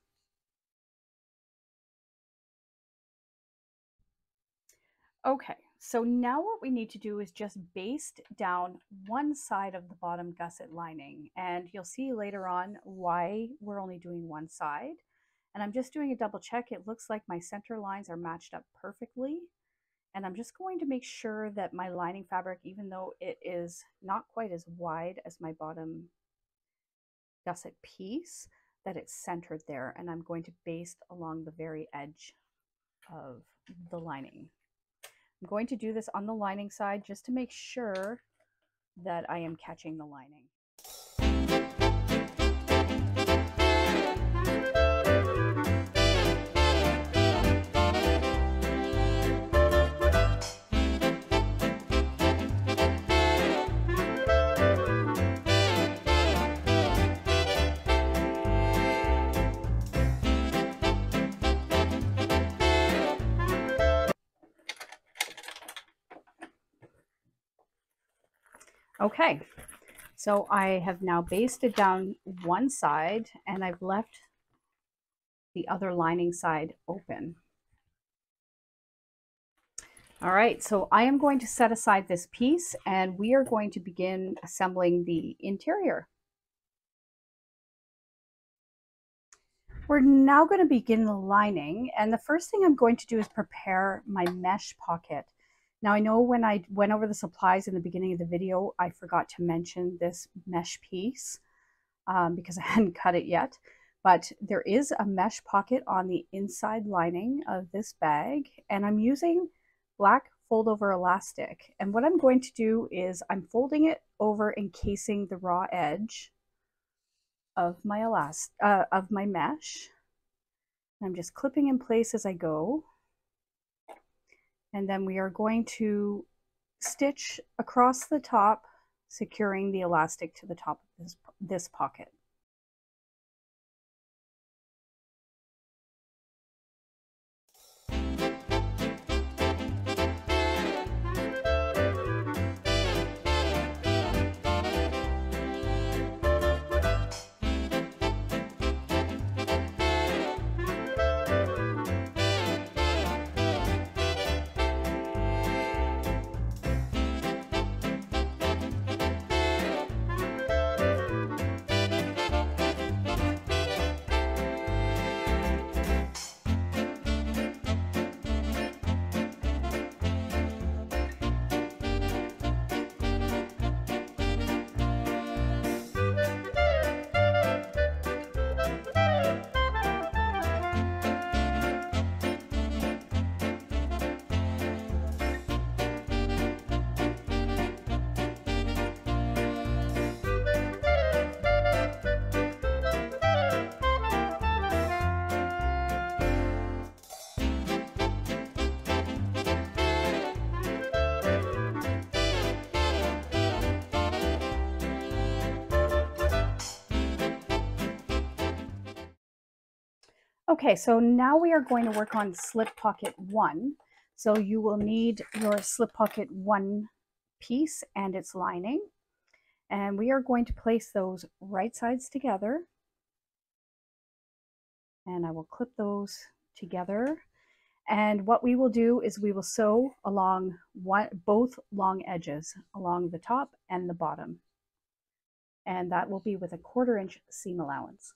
Okay, so now what we need to do is just baste down one side of the bottom gusset lining, and you'll see later on why we're only doing one side. And I'm just doing a double check. It looks like my center lines are matched up perfectly, and I'm just going to make sure that my lining fabric, even though it is not quite as wide as my bottom gusset piece, that it's centered there, and I'm going to baste along the very edge of the lining. I'm going to do this on the lining side just to make sure that I am catching the lining. Okay, so I have now basted down one side and I've left the other lining side open. All right, so I am going to set aside this piece and we are going to begin assembling the interior. We're now going to begin the lining, and the first thing I'm going to do is prepare my mesh pocket. Now I know when I went over the supplies in the beginning of the video, I forgot to mention this mesh piece because I hadn't cut it yet, but there is a mesh pocket on the inside lining of this bag, and I'm using black fold over elastic. And what I'm going to do is I'm folding it over, encasing the raw edge of my mesh. I'm just clipping in place as I go. And then we are going to stitch across the top, securing the elastic to the top of this pocket. Okay, so now we are going to work on slip pocket 1. So you will need your slip pocket 1 piece and its lining. And we are going to place those right sides together. And I will clip those together. And what we will do is we will sew along both long edges, along the top and the bottom. And that will be with a 1/4 inch seam allowance.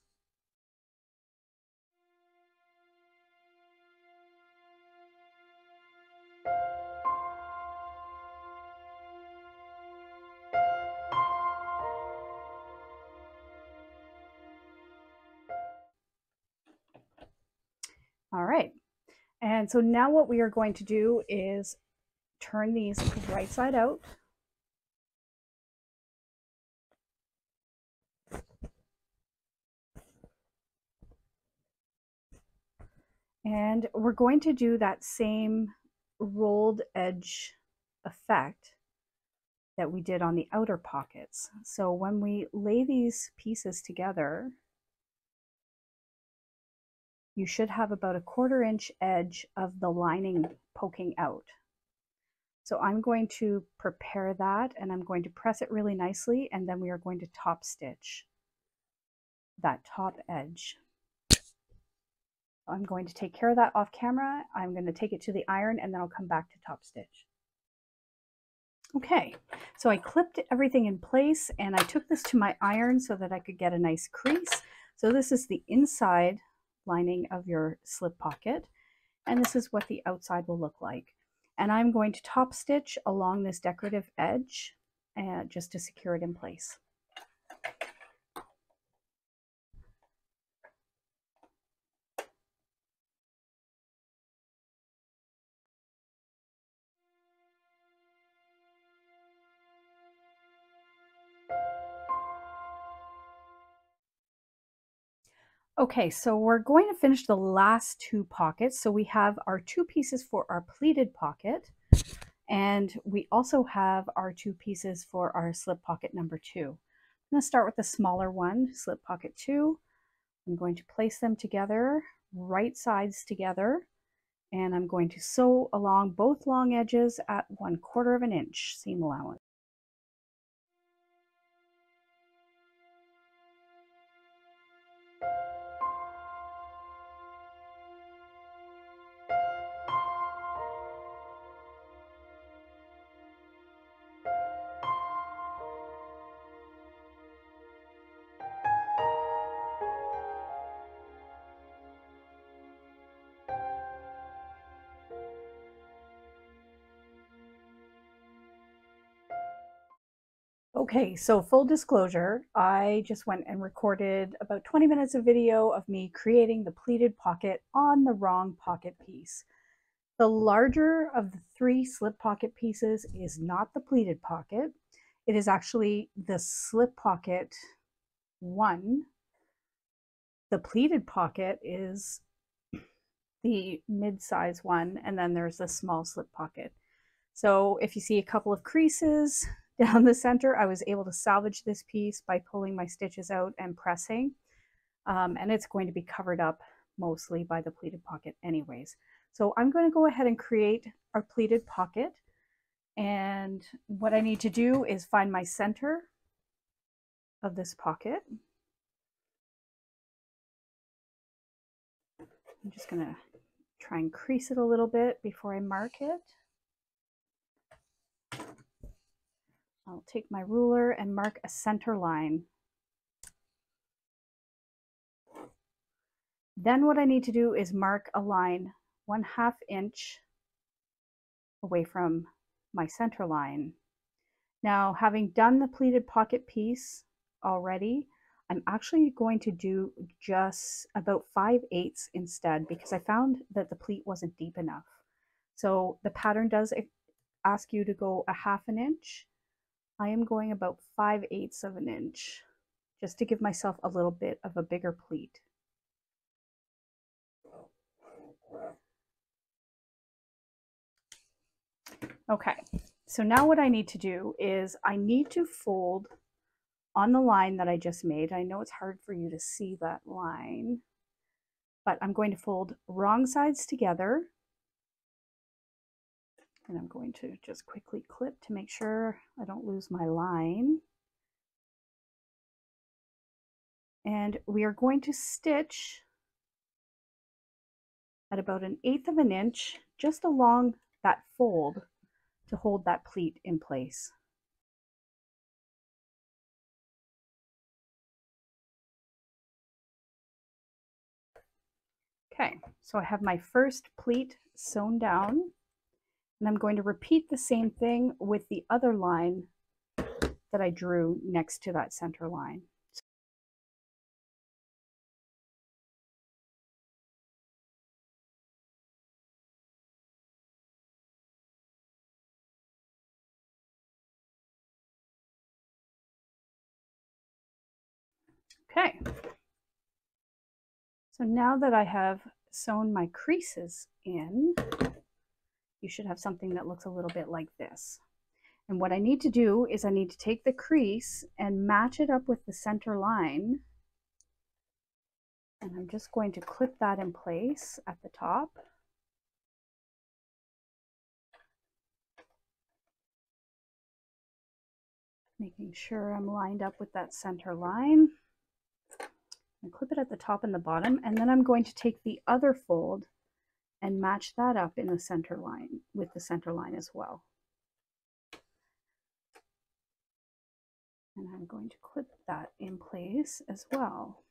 All right, and so now what we are going to do is turn these right side out. And we're going to do that same rolled edge effect that we did on the outer pockets. So when we lay these pieces together, you should have about a 1/4 inch edge of the lining poking out. So I'm going to prepare that and I'm going to press it really nicely, and then we are going to top stitch that top edge. I'm going to take care of that off camera. I'm going to take it to the iron and then I'll come back to top stitch. Okay, so I clipped everything in place and I took this to my iron so that I could get a nice crease. So this is the inside lining of your slip pocket, and this is what the outside will look like. And I'm going to top stitch along this decorative edge just to secure it in place. Okay, so we're going to finish the last 2 pockets. So we have our 2 pieces for our pleated pocket, and we also have our 2 pieces for our slip pocket number 2. I'm going to start with the smaller one, slip pocket 2. I'm going to place them together, right sides together, and I'm going to sew along both long edges at 1/4 inch seam allowance. Okay, so full disclosure, I just went and recorded about 20 minutes of video of me creating the pleated pocket on the wrong pocket piece. The larger of the 3 slip pocket pieces is not the pleated pocket. It is actually the slip pocket 1. The pleated pocket is the mid-size one, and then there's the small slip pocket. So if you see a couple of creases down the center, I was able to salvage this piece by pulling my stitches out and pressing. And it's going to be covered up mostly by the pleated pocket anyways. So I'm going to go ahead and create our pleated pocket. And what I need to do is find my center of this pocket. I'm just going to try and crease it a little bit before I mark it. I'll take my ruler and mark a center line. Then what I need to do is mark a line 1/2 inch away from my center line. Now, having done the pleated pocket piece already, I'm actually going to do just about 5/8 instead, because I found that the pleat wasn't deep enough. So the pattern does ask you to go 1/2 inch. I am going about 5/8 of an inch, just to give myself a little bit of a bigger pleat. Okay, so now what I need to do is I need to fold on the line that I just made. I know it's hard for you to see that line, but I'm going to fold wrong sides together. And I'm going to just quickly clip to make sure I don't lose my line. And we are going to stitch at about 1/8 of an inch just along that fold to hold that pleat in place. Okay, so I have my first pleat sewn down, and I'm going to repeat the same thing with the other line that I drew next to that center line. Okay, so now that I have sewn my creases in, you should have something that looks a little bit like this. And what I need to do is I need to take the crease and match it up with the center line. And I'm just going to clip that in place at the top. Making sure I'm lined up with that center line. And clip it at the top and the bottom. And then I'm going to take the other fold and match that up in the center line with the center line as well. And I'm going to clip that in place as well.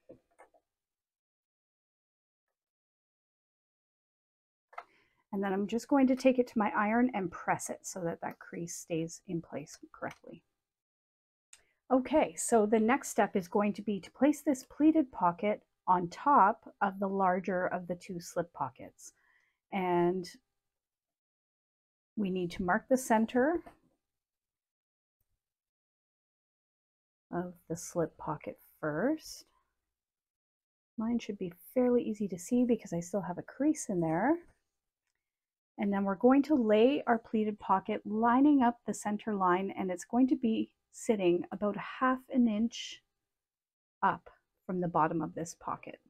And then I'm just going to take it to my iron and press it so that that crease stays in place correctly. Okay, so the next step is going to be to place this pleated pocket on top of the larger of the two slip pockets. And we need to mark the center of the slip pocket first. Mine should be fairly easy to see because I still have a crease in there. And then we're going to lay our pleated pocket lining up the center line, and it's going to be sitting about 1/2 an inch up from the bottom of this pocket.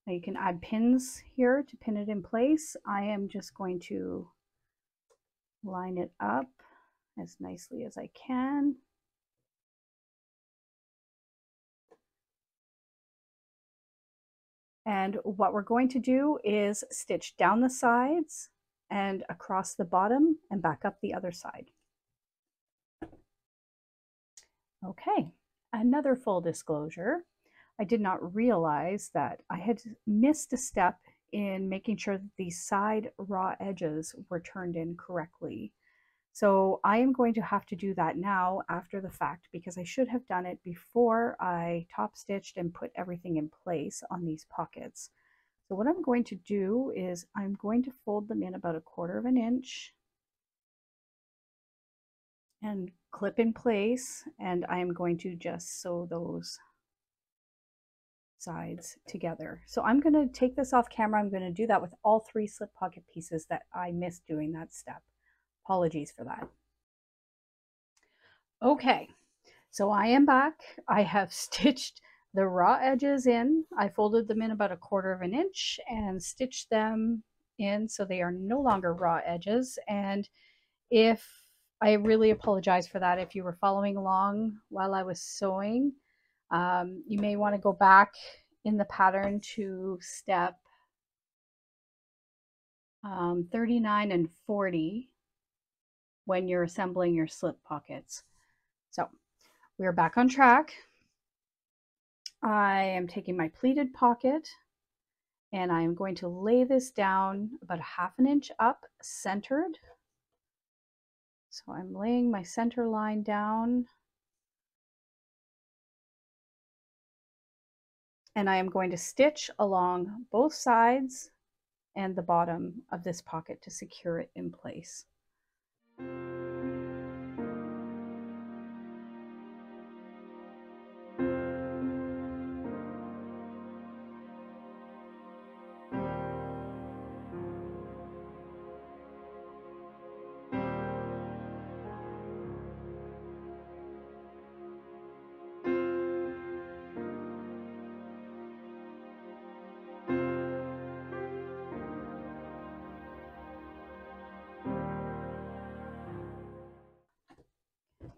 Now you can add pins here to pin it in place. I am just going to line it up as nicely as I can. And what we're going to do is stitch down the sides and across the bottom and back up the other side. Okay, another full disclosure. I did not realize that I had missed a step in making sure that the side raw edges were turned in correctly. So I am going to have to do that now after the fact because I should have done it before I top stitched and put everything in place on these pockets. So what I'm going to do is I'm going to fold them in about 1/4 of an inch and clip in place, and I am going to just sew those sides together. So I'm going to take this off camera. I'm going to do that with all 3 slip pocket pieces that I missed doing that step. Apologies for that. Okay, so I am back. I have stitched the raw edges in. I folded them in about 1/4 of an inch and stitched them in so they are no longer raw edges. And I really apologize for that if you were following along while I was sewing. You may want to go back in the pattern to step 39 and 40 when you're assembling your slip pockets. So we are back on track. I am taking my pleated pocket and I am going to lay this down about 1/2 an inch up, centered. So I'm laying my center line down. And I am going to stitch along both sides and the bottom of this pocket to secure it in place.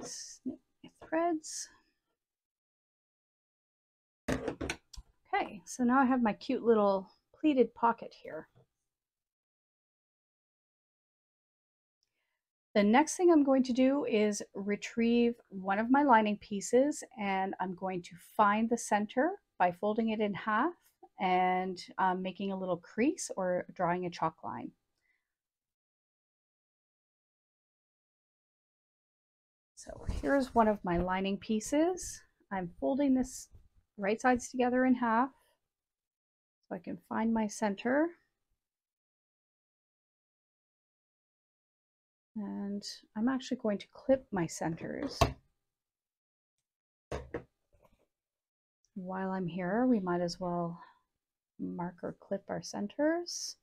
snip my threads. Okay, so now I have my cute little pleated pocket here. The next thing I'm going to do is retrieve one of my lining pieces, and I'm going to find the center by folding it in half and making a little crease or drawing a chalk line. So here's one of my lining pieces. I'm folding this right sides together in half so I can find my center. And I'm actually going to clip my centers. While I'm here, we might as well mark or clip our centers.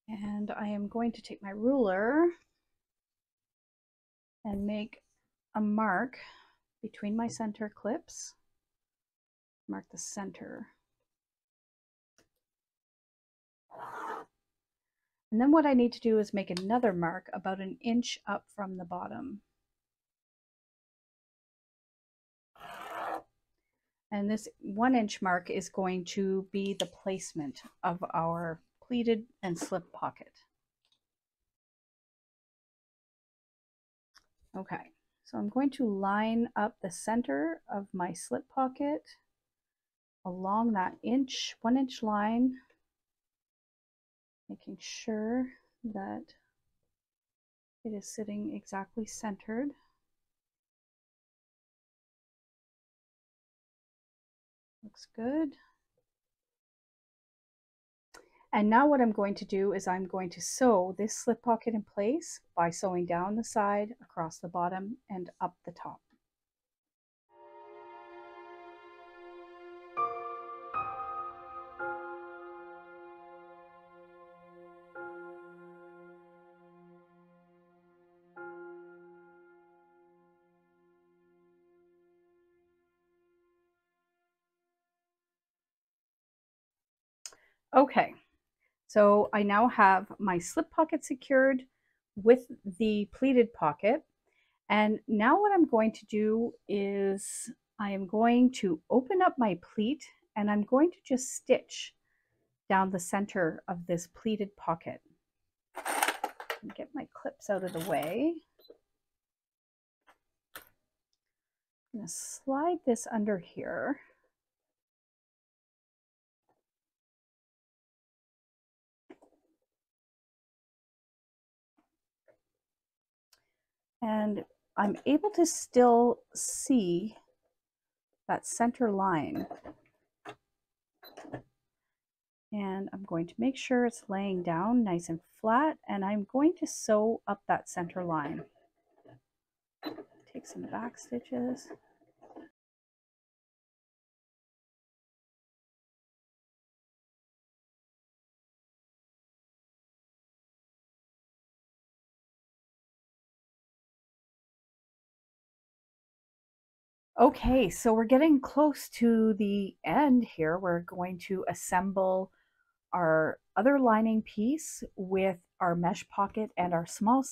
And I am going to take my ruler and make a mark between my center clips. Mark the center. And then what I need to do is make another mark about an inch up from the bottom. And this 1 inch mark is going to be the placement of our pleated and slip pocket. Okay, so I'm going to line up the center of my slip pocket along that 1 inch line, making sure that it is sitting exactly centered. Looks good. And now what I'm going to do is I'm going to sew this slip pocket in place by sewing down the side, across the bottom, and up the top. Okay, so I now have my slip pocket secured with the pleated pocket. And now what I'm going to do is I am going to open up my pleat and I'm going to just stitch down the center of this pleated pocket. And get my clips out of the way. I'm going to slide this under here. And I'm able to still see that center line. And I'm going to make sure it's laying down nice and flat, and I'm going to sew up that center line. Take some back stitches. Okay, so we're getting close to the end here. We're going to assemble our other lining piece with our mesh pocket and our small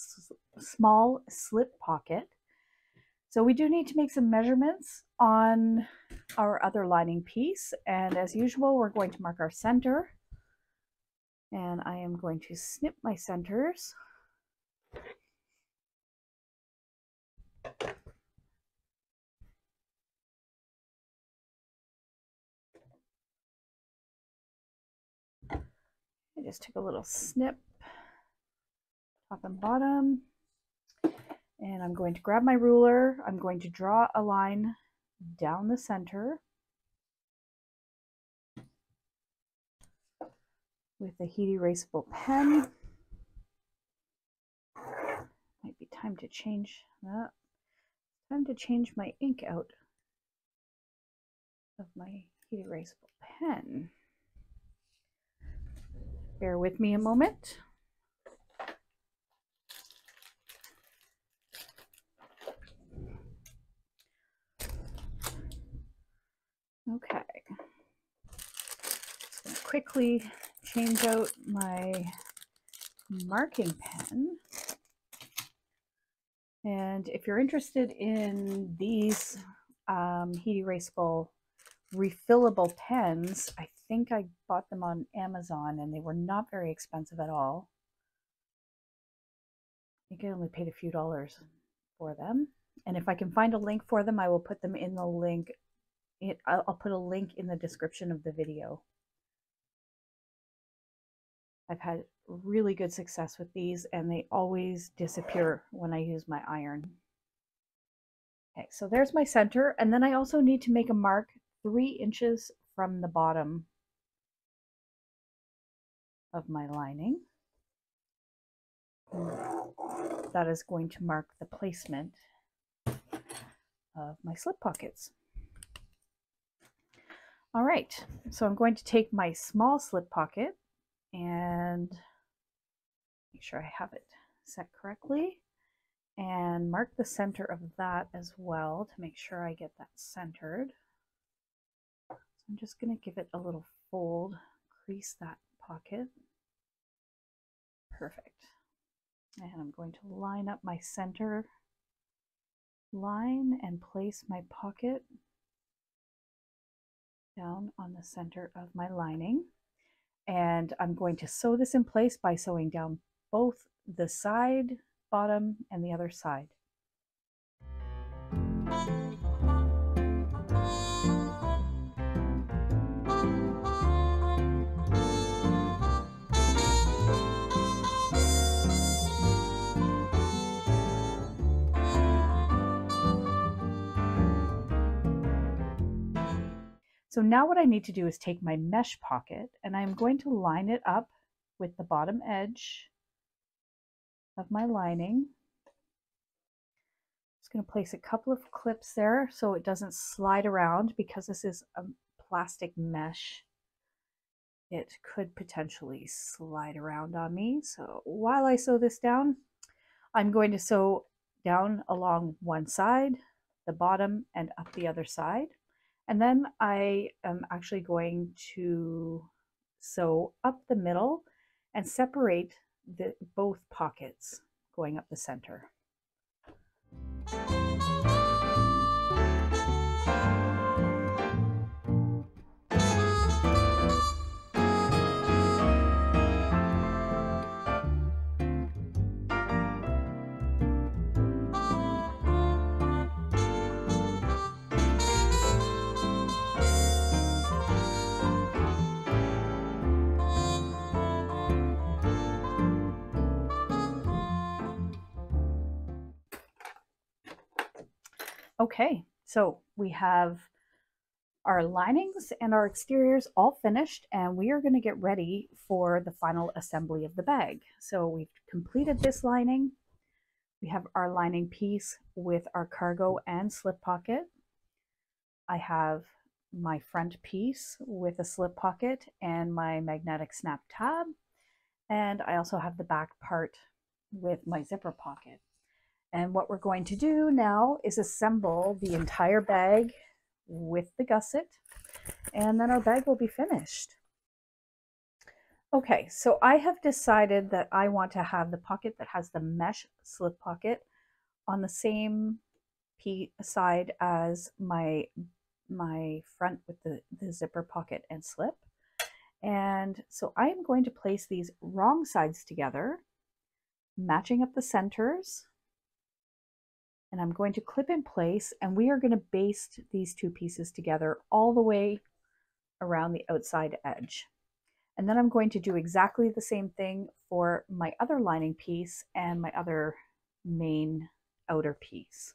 slip pocket. So we do need to make some measurements on our other lining piece. And as usual, we're going to mark our center. And I am going to snip my centers. I just took a little snip, top and bottom, and I'm going to grab my ruler. I'm going to draw a line down the center with a heat erasable pen. Might be time to change that. Time to change my ink out of my heat erasable pen. Bear with me a moment. Okay. Just going to quickly change out my marking pen. And if you're interested in these heat erasable refillable pens, I think I bought them on Amazon and they were not very expensive at all. I think I only paid a few dollars for them. And if I can find a link for them, I will put them in the link. I'll put a link in the description of the video. I've had really good success with these and they always disappear when I use my iron. Okay, so there's my center, and then I also need to make a mark 3 inches from the bottom of my lining. That is going to mark the placement of my slip pockets. All right, so I'm going to take my small slip pocket and make sure I have it set correctly and mark the center of that as well to make sure I get that centered. So I'm just going to give it a little fold, crease that pocket. Perfect. And I'm going to line up my center line and place my pocket down on the center of my lining. And I'm going to sew this in place by sewing down both the side, bottom, and the other side. So now what I need to do is take my mesh pocket and I'm going to line it up with the bottom edge of my lining. Just going to place a couple of clips there so it doesn't slide around, because this is a plastic mesh. It could potentially slide around on me. So while I sew this down, I'm going to sew down along one side, the bottom, and up the other side. And then I am actually going to sew up the middle and separate both pockets going up the center. Okay, so we have our linings and our exteriors all finished, and we are going to get ready for the final assembly of the bag. So we've completed this lining. We have our lining piece with our cargo and slip pocket. I have my front piece with a slip pocket and my magnetic snap tab. And I also have the back part with my zipper pocket. And what we're going to do now is assemble the entire bag with the gusset, and then our bag will be finished. Okay, so I have decided that I want to have the pocket that has the mesh slip pocket on the same side as my front with the zipper pocket and slip. And so I am going to place these wrong sides together, matching up the centers. And I'm going to clip in place, and we are going to baste these two pieces together all the way around the outside edge. And then I'm going to do exactly the same thing for my other lining piece and my other main outer piece.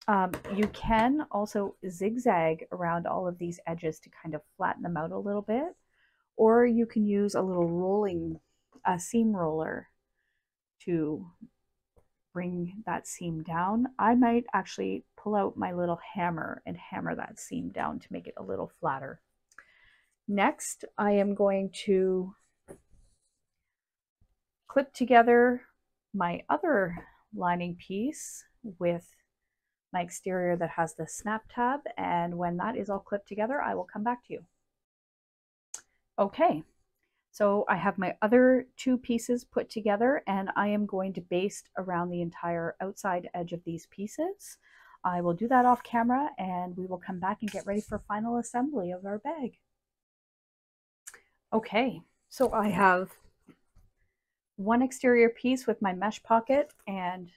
You can also zigzag around all of these edges to kind of flatten them out a little bit, or you can use a little rolling seam roller to bring that seam down. I might actually pull out my little hammer and hammer that seam down to make it a little flatter. Next, I am going to clip together my other lining piece with my exterior that has the snap tab, and when that is all clipped together, I will come back to you. Okay, so I have my other two pieces put together, and I am going to baste around the entire outside edge of these pieces. I will do that off camera, and we will come back and get ready for final assembly of our bag. Okay, so I have one exterior piece with my mesh pocket and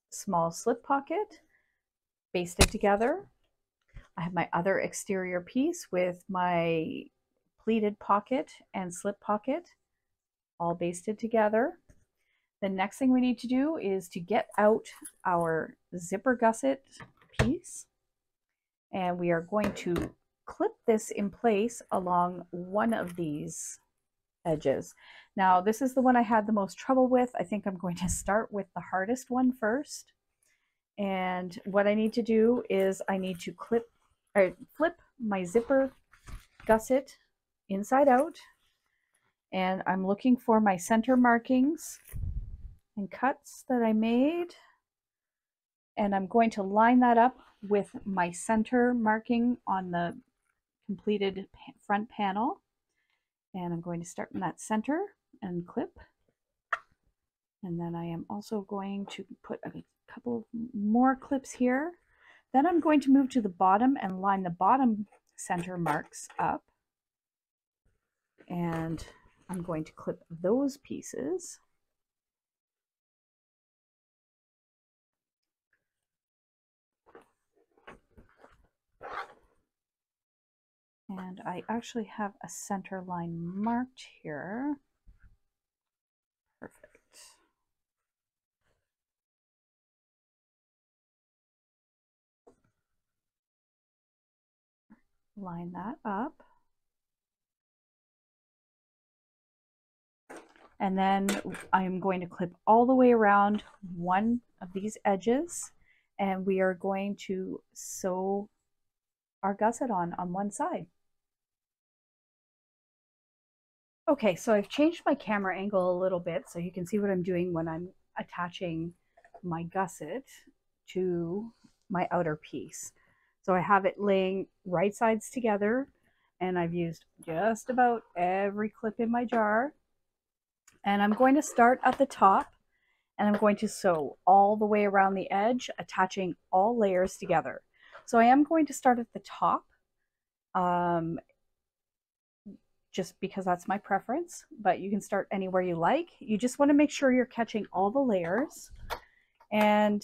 small slip pocket basted together. I have my other exterior piece with my pleated pocket and slip pocket all basted together. The next thing we need to do is to get out our zipper gusset piece, and we are going to clip this in place along one of these edges. Now, this is the one I had the most trouble with. I think I'm going to start with the hardest one first. And what I need to do is I need to flip my zipper gusset inside out, and I'm looking for my center markings and cuts that I made, and I'm going to line that up with my center marking on the completed front panel, and I'm going to start in that center and clip, and then I am also going to put a couple of more clips here. Then I'm going to move to the bottom and line the bottom center marks up, and I'm going to clip those pieces. And I actually have a center line marked here. Perfect. Line that up. And then I'm going to clip all the way around one of these edges, and we are going to sew our gusset on one side. Okay, so I've changed my camera angle a little bit so you can see what I'm doing when I'm attaching my gusset to my outer piece. So I have it laying right sides together, and I've used just about every clip in my jar. And I'm going to start at the top, and I'm going to sew all the way around the edge, attaching all layers together. So I am going to start at the top, just because that's my preference, but you can start anywhere you like. You just want to make sure you're catching all the layers, and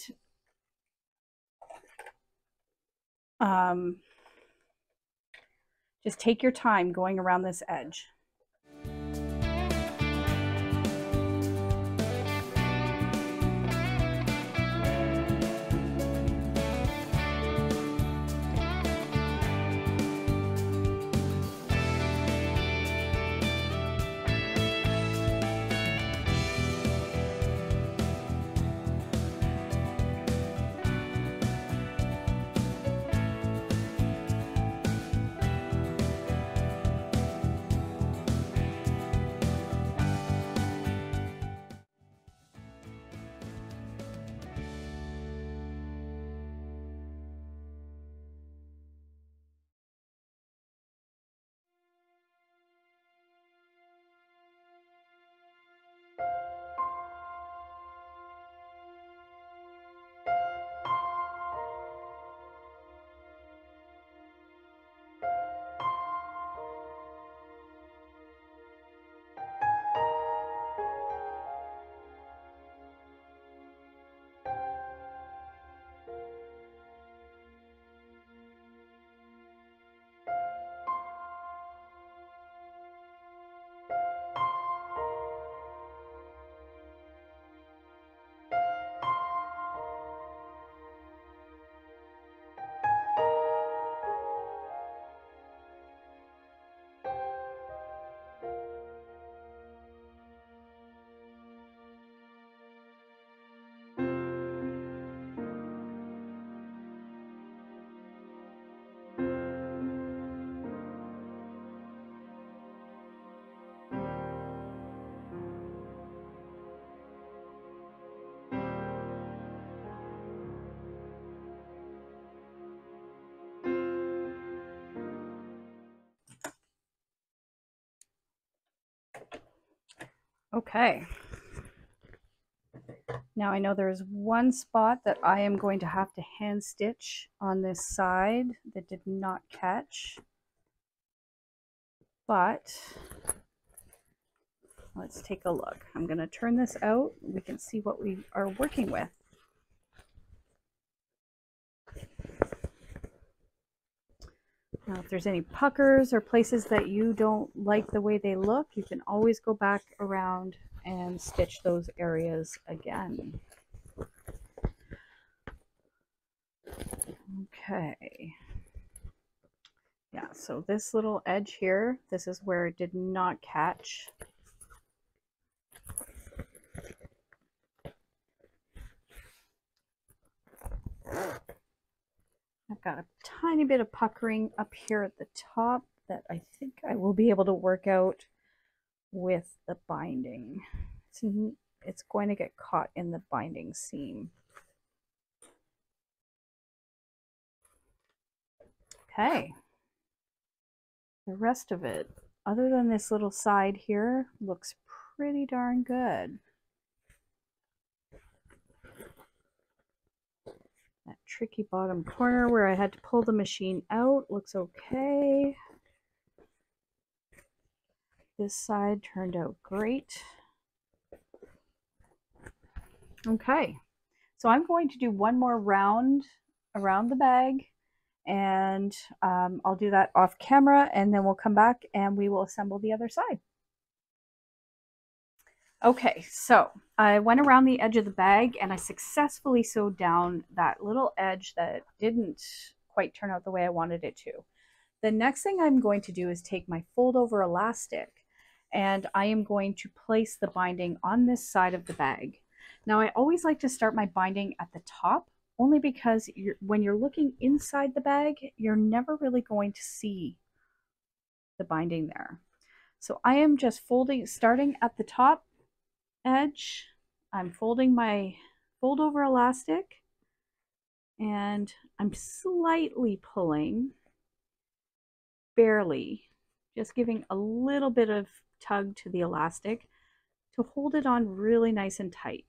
just take your time going around this edge. Okay. Now I know there's one spot that I am going to have to hand stitch on this side that did not catch, but let's take a look. I'm going to turn this out. We can see what we are working with. Now, if there's any puckers or places that you don't like the way they look, you can always go back around and stitch those areas again. Okay. Yeah, so this little edge here, this is where it did not catch. I've got a tiny bit of puckering up here at the top that I think I will be able to work out with the binding. It's going to get caught in the binding seam. Okay. The rest of it, other than this little side here, looks pretty darn good. That tricky bottom corner where I had to pull the machine out looks okay. This side turned out great. Okay, so I'm going to do one more round around the bag, and I'll do that off camera, and then we'll come back and we will assemble the other side. Okay, so I went around the edge of the bag and I successfully sewed down that little edge that didn't quite turn out the way I wanted it to. The next thing I'm going to do is take my fold over elastic, and I am going to place the binding on this side of the bag. Now I always like to start my binding at the top, only because when you're looking inside the bag, you're never really going to see the binding there. So I am just starting at the top edge. I'm folding my fold over elastic, and I'm slightly pulling, barely, just giving a little bit of tug to the elastic to hold it on really nice and tight.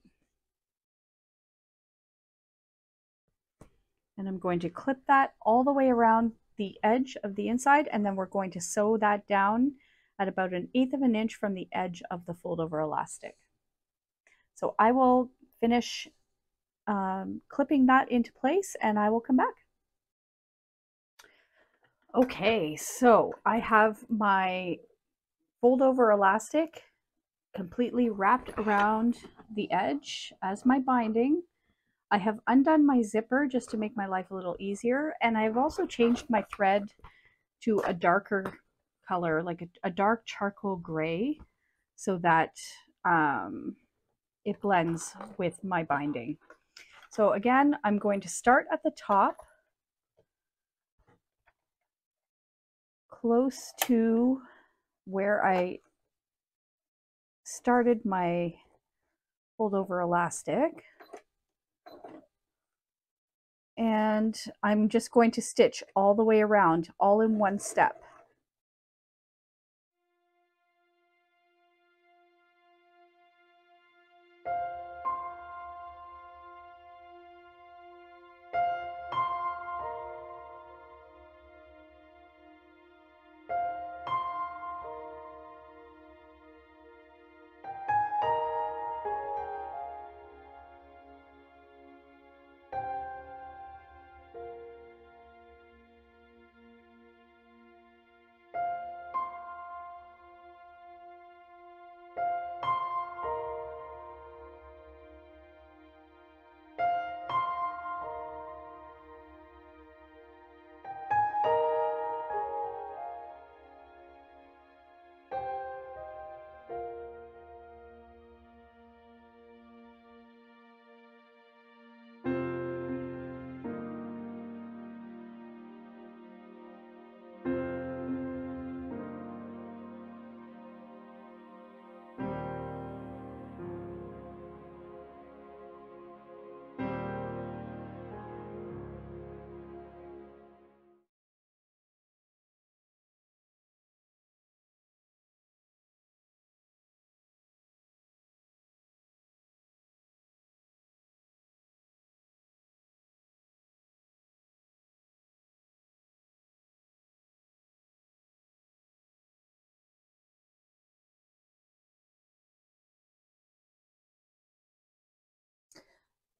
And I'm going to clip that all the way around the edge of the inside, and then we're going to sew that down at about 1/8 of an inch from the edge of the fold over elastic. So I will finish clipping that into place and I will come back. Okay, so I have my fold over elastic completely wrapped around the edge as my binding. I have undone my zipper just to make my life a little easier, and I've also changed my thread to a darker color, like a dark charcoal gray, so that it blends with my binding. So again, I'm going to start at the top, close to where I started my fold over elastic. And I'm just going to stitch all the way around, all in one step.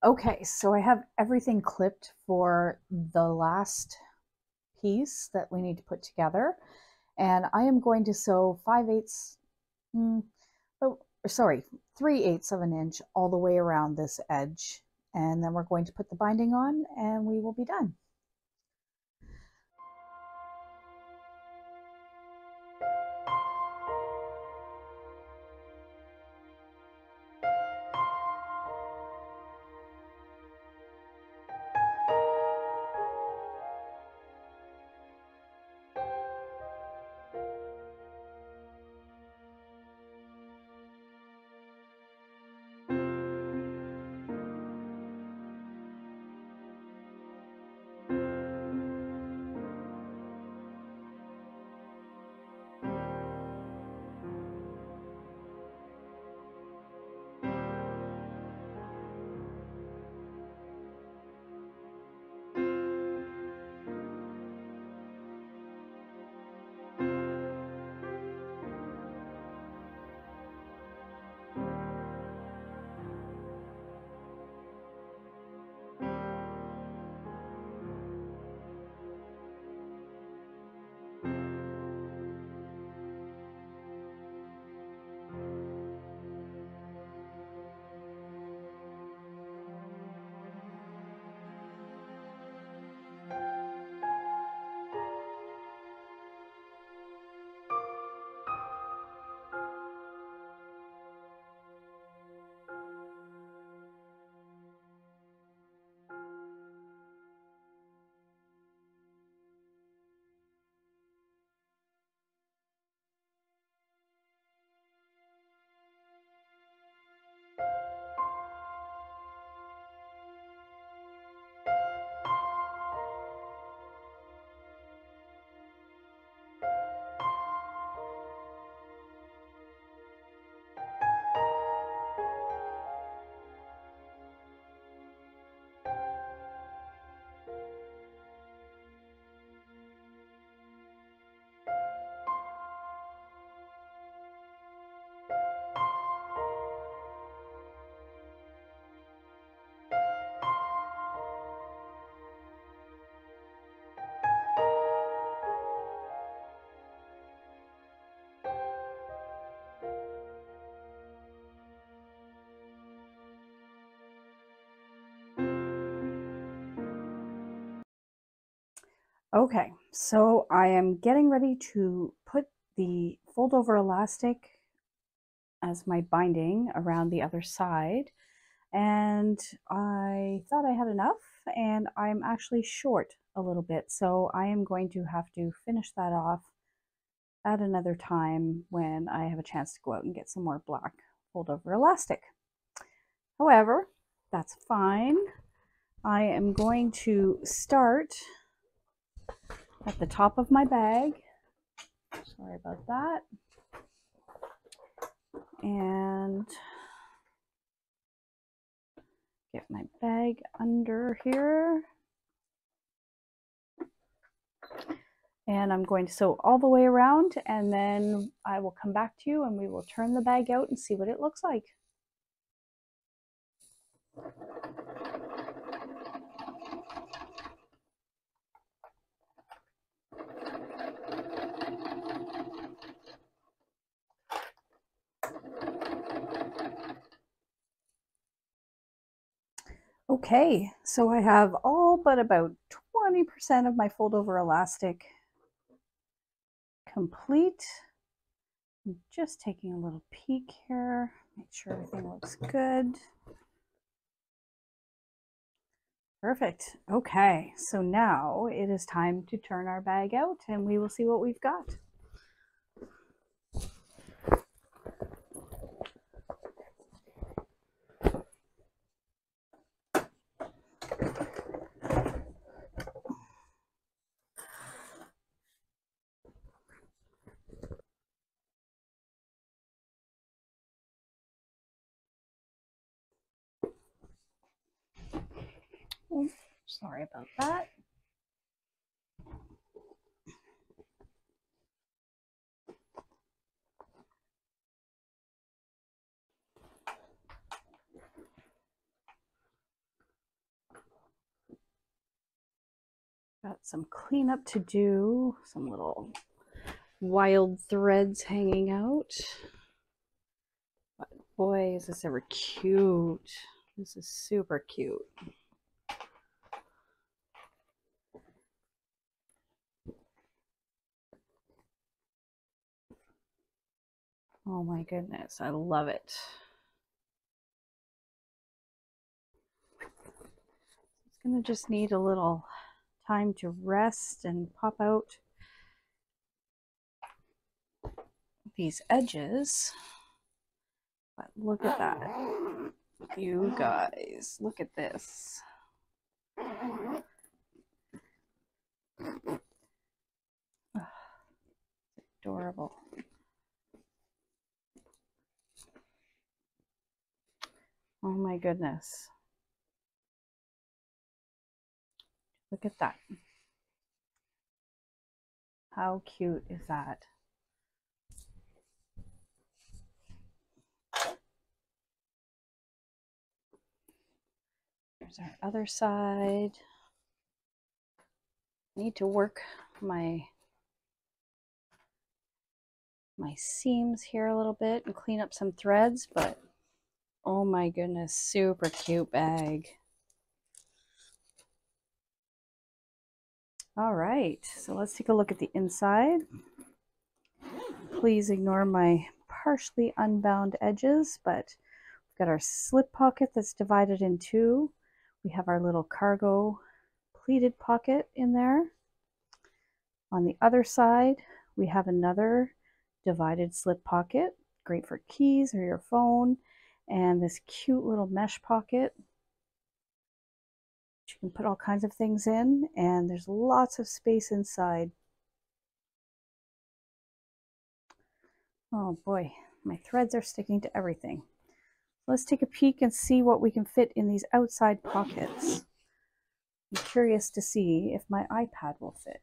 Okay, so I have everything clipped for the last piece that we need to put together. And I am going to sew 5/8, oh, sorry, 3/8 of an inch all the way around this edge. And then we're going to put the binding on and we will be done. Okay, so I am getting ready to put the fold over elastic as my binding around the other side. And I thought I had enough, and I'm actually short a little bit. So I am going to have to finish that off at another time when I have a chance to go out and get some more black fold over elastic. However, that's fine. I am going to start at the top of my bag. Sorry about that. And get my bag under here. And I'm going to sew all the way around, and then I will come back to you and we will turn the bag out and see what it looks like. Okay, so I have all but about 20% of my fold over elastic complete. I'm just taking a little peek here, make sure everything looks good. Perfect. Okay, so now it is time to turn our bag out and we will see what we've got. Oh, sorry about that. Got some cleanup to do, some little wild threads hanging out. But boy, is this ever cute. This is super cute. Oh my goodness, I love it. It's gonna just need a little time to rest and pop out these edges. But look at that. You guys, look at this. Oh, adorable. Oh my goodness. Look at that. How cute is that? There's our other side. Need to work my seams here a little bit and clean up some threads, but oh my goodness, super cute bag. All right, so let's take a look at the inside. Please ignore my partially unbound edges, but we've got our slip pocket that's divided in two. We have our little cargo pleated pocket in there. On the other side, we have another divided slip pocket, great for keys or your phone, and this cute little mesh pocket. You can put all kinds of things in, and there's lots of space inside. Oh boy, my threads are sticking to everything. Let's take a peek and see what we can fit in these outside pockets. I'm curious to see if my iPad will fit.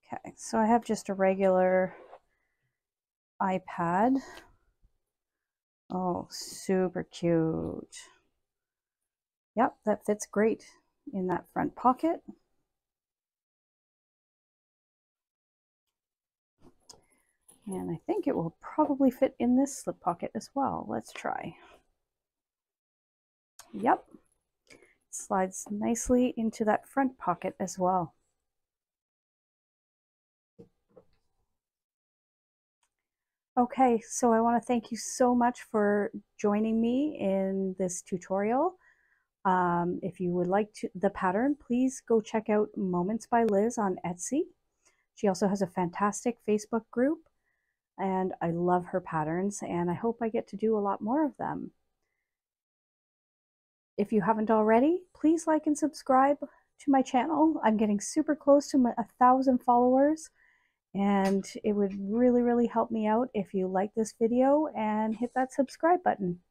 Okay, so I have just a regular iPad. Oh, super cute. Yep, that fits great in that front pocket. And I think it will probably fit in this slip pocket as well. Let's try. Yep, it slides nicely into that front pocket as well. Okay, so I want to thank you so much for joining me in this tutorial. If you would like the pattern, please go check out Moments by Liz on Etsy. She also has a fantastic Facebook group, and I love her patterns, and I hope I get to do a lot more of them. If you haven't already, please like and subscribe to my channel. I'm getting super close to 1,000 followers, and it would really, really help me out if you like this video and hit that subscribe button.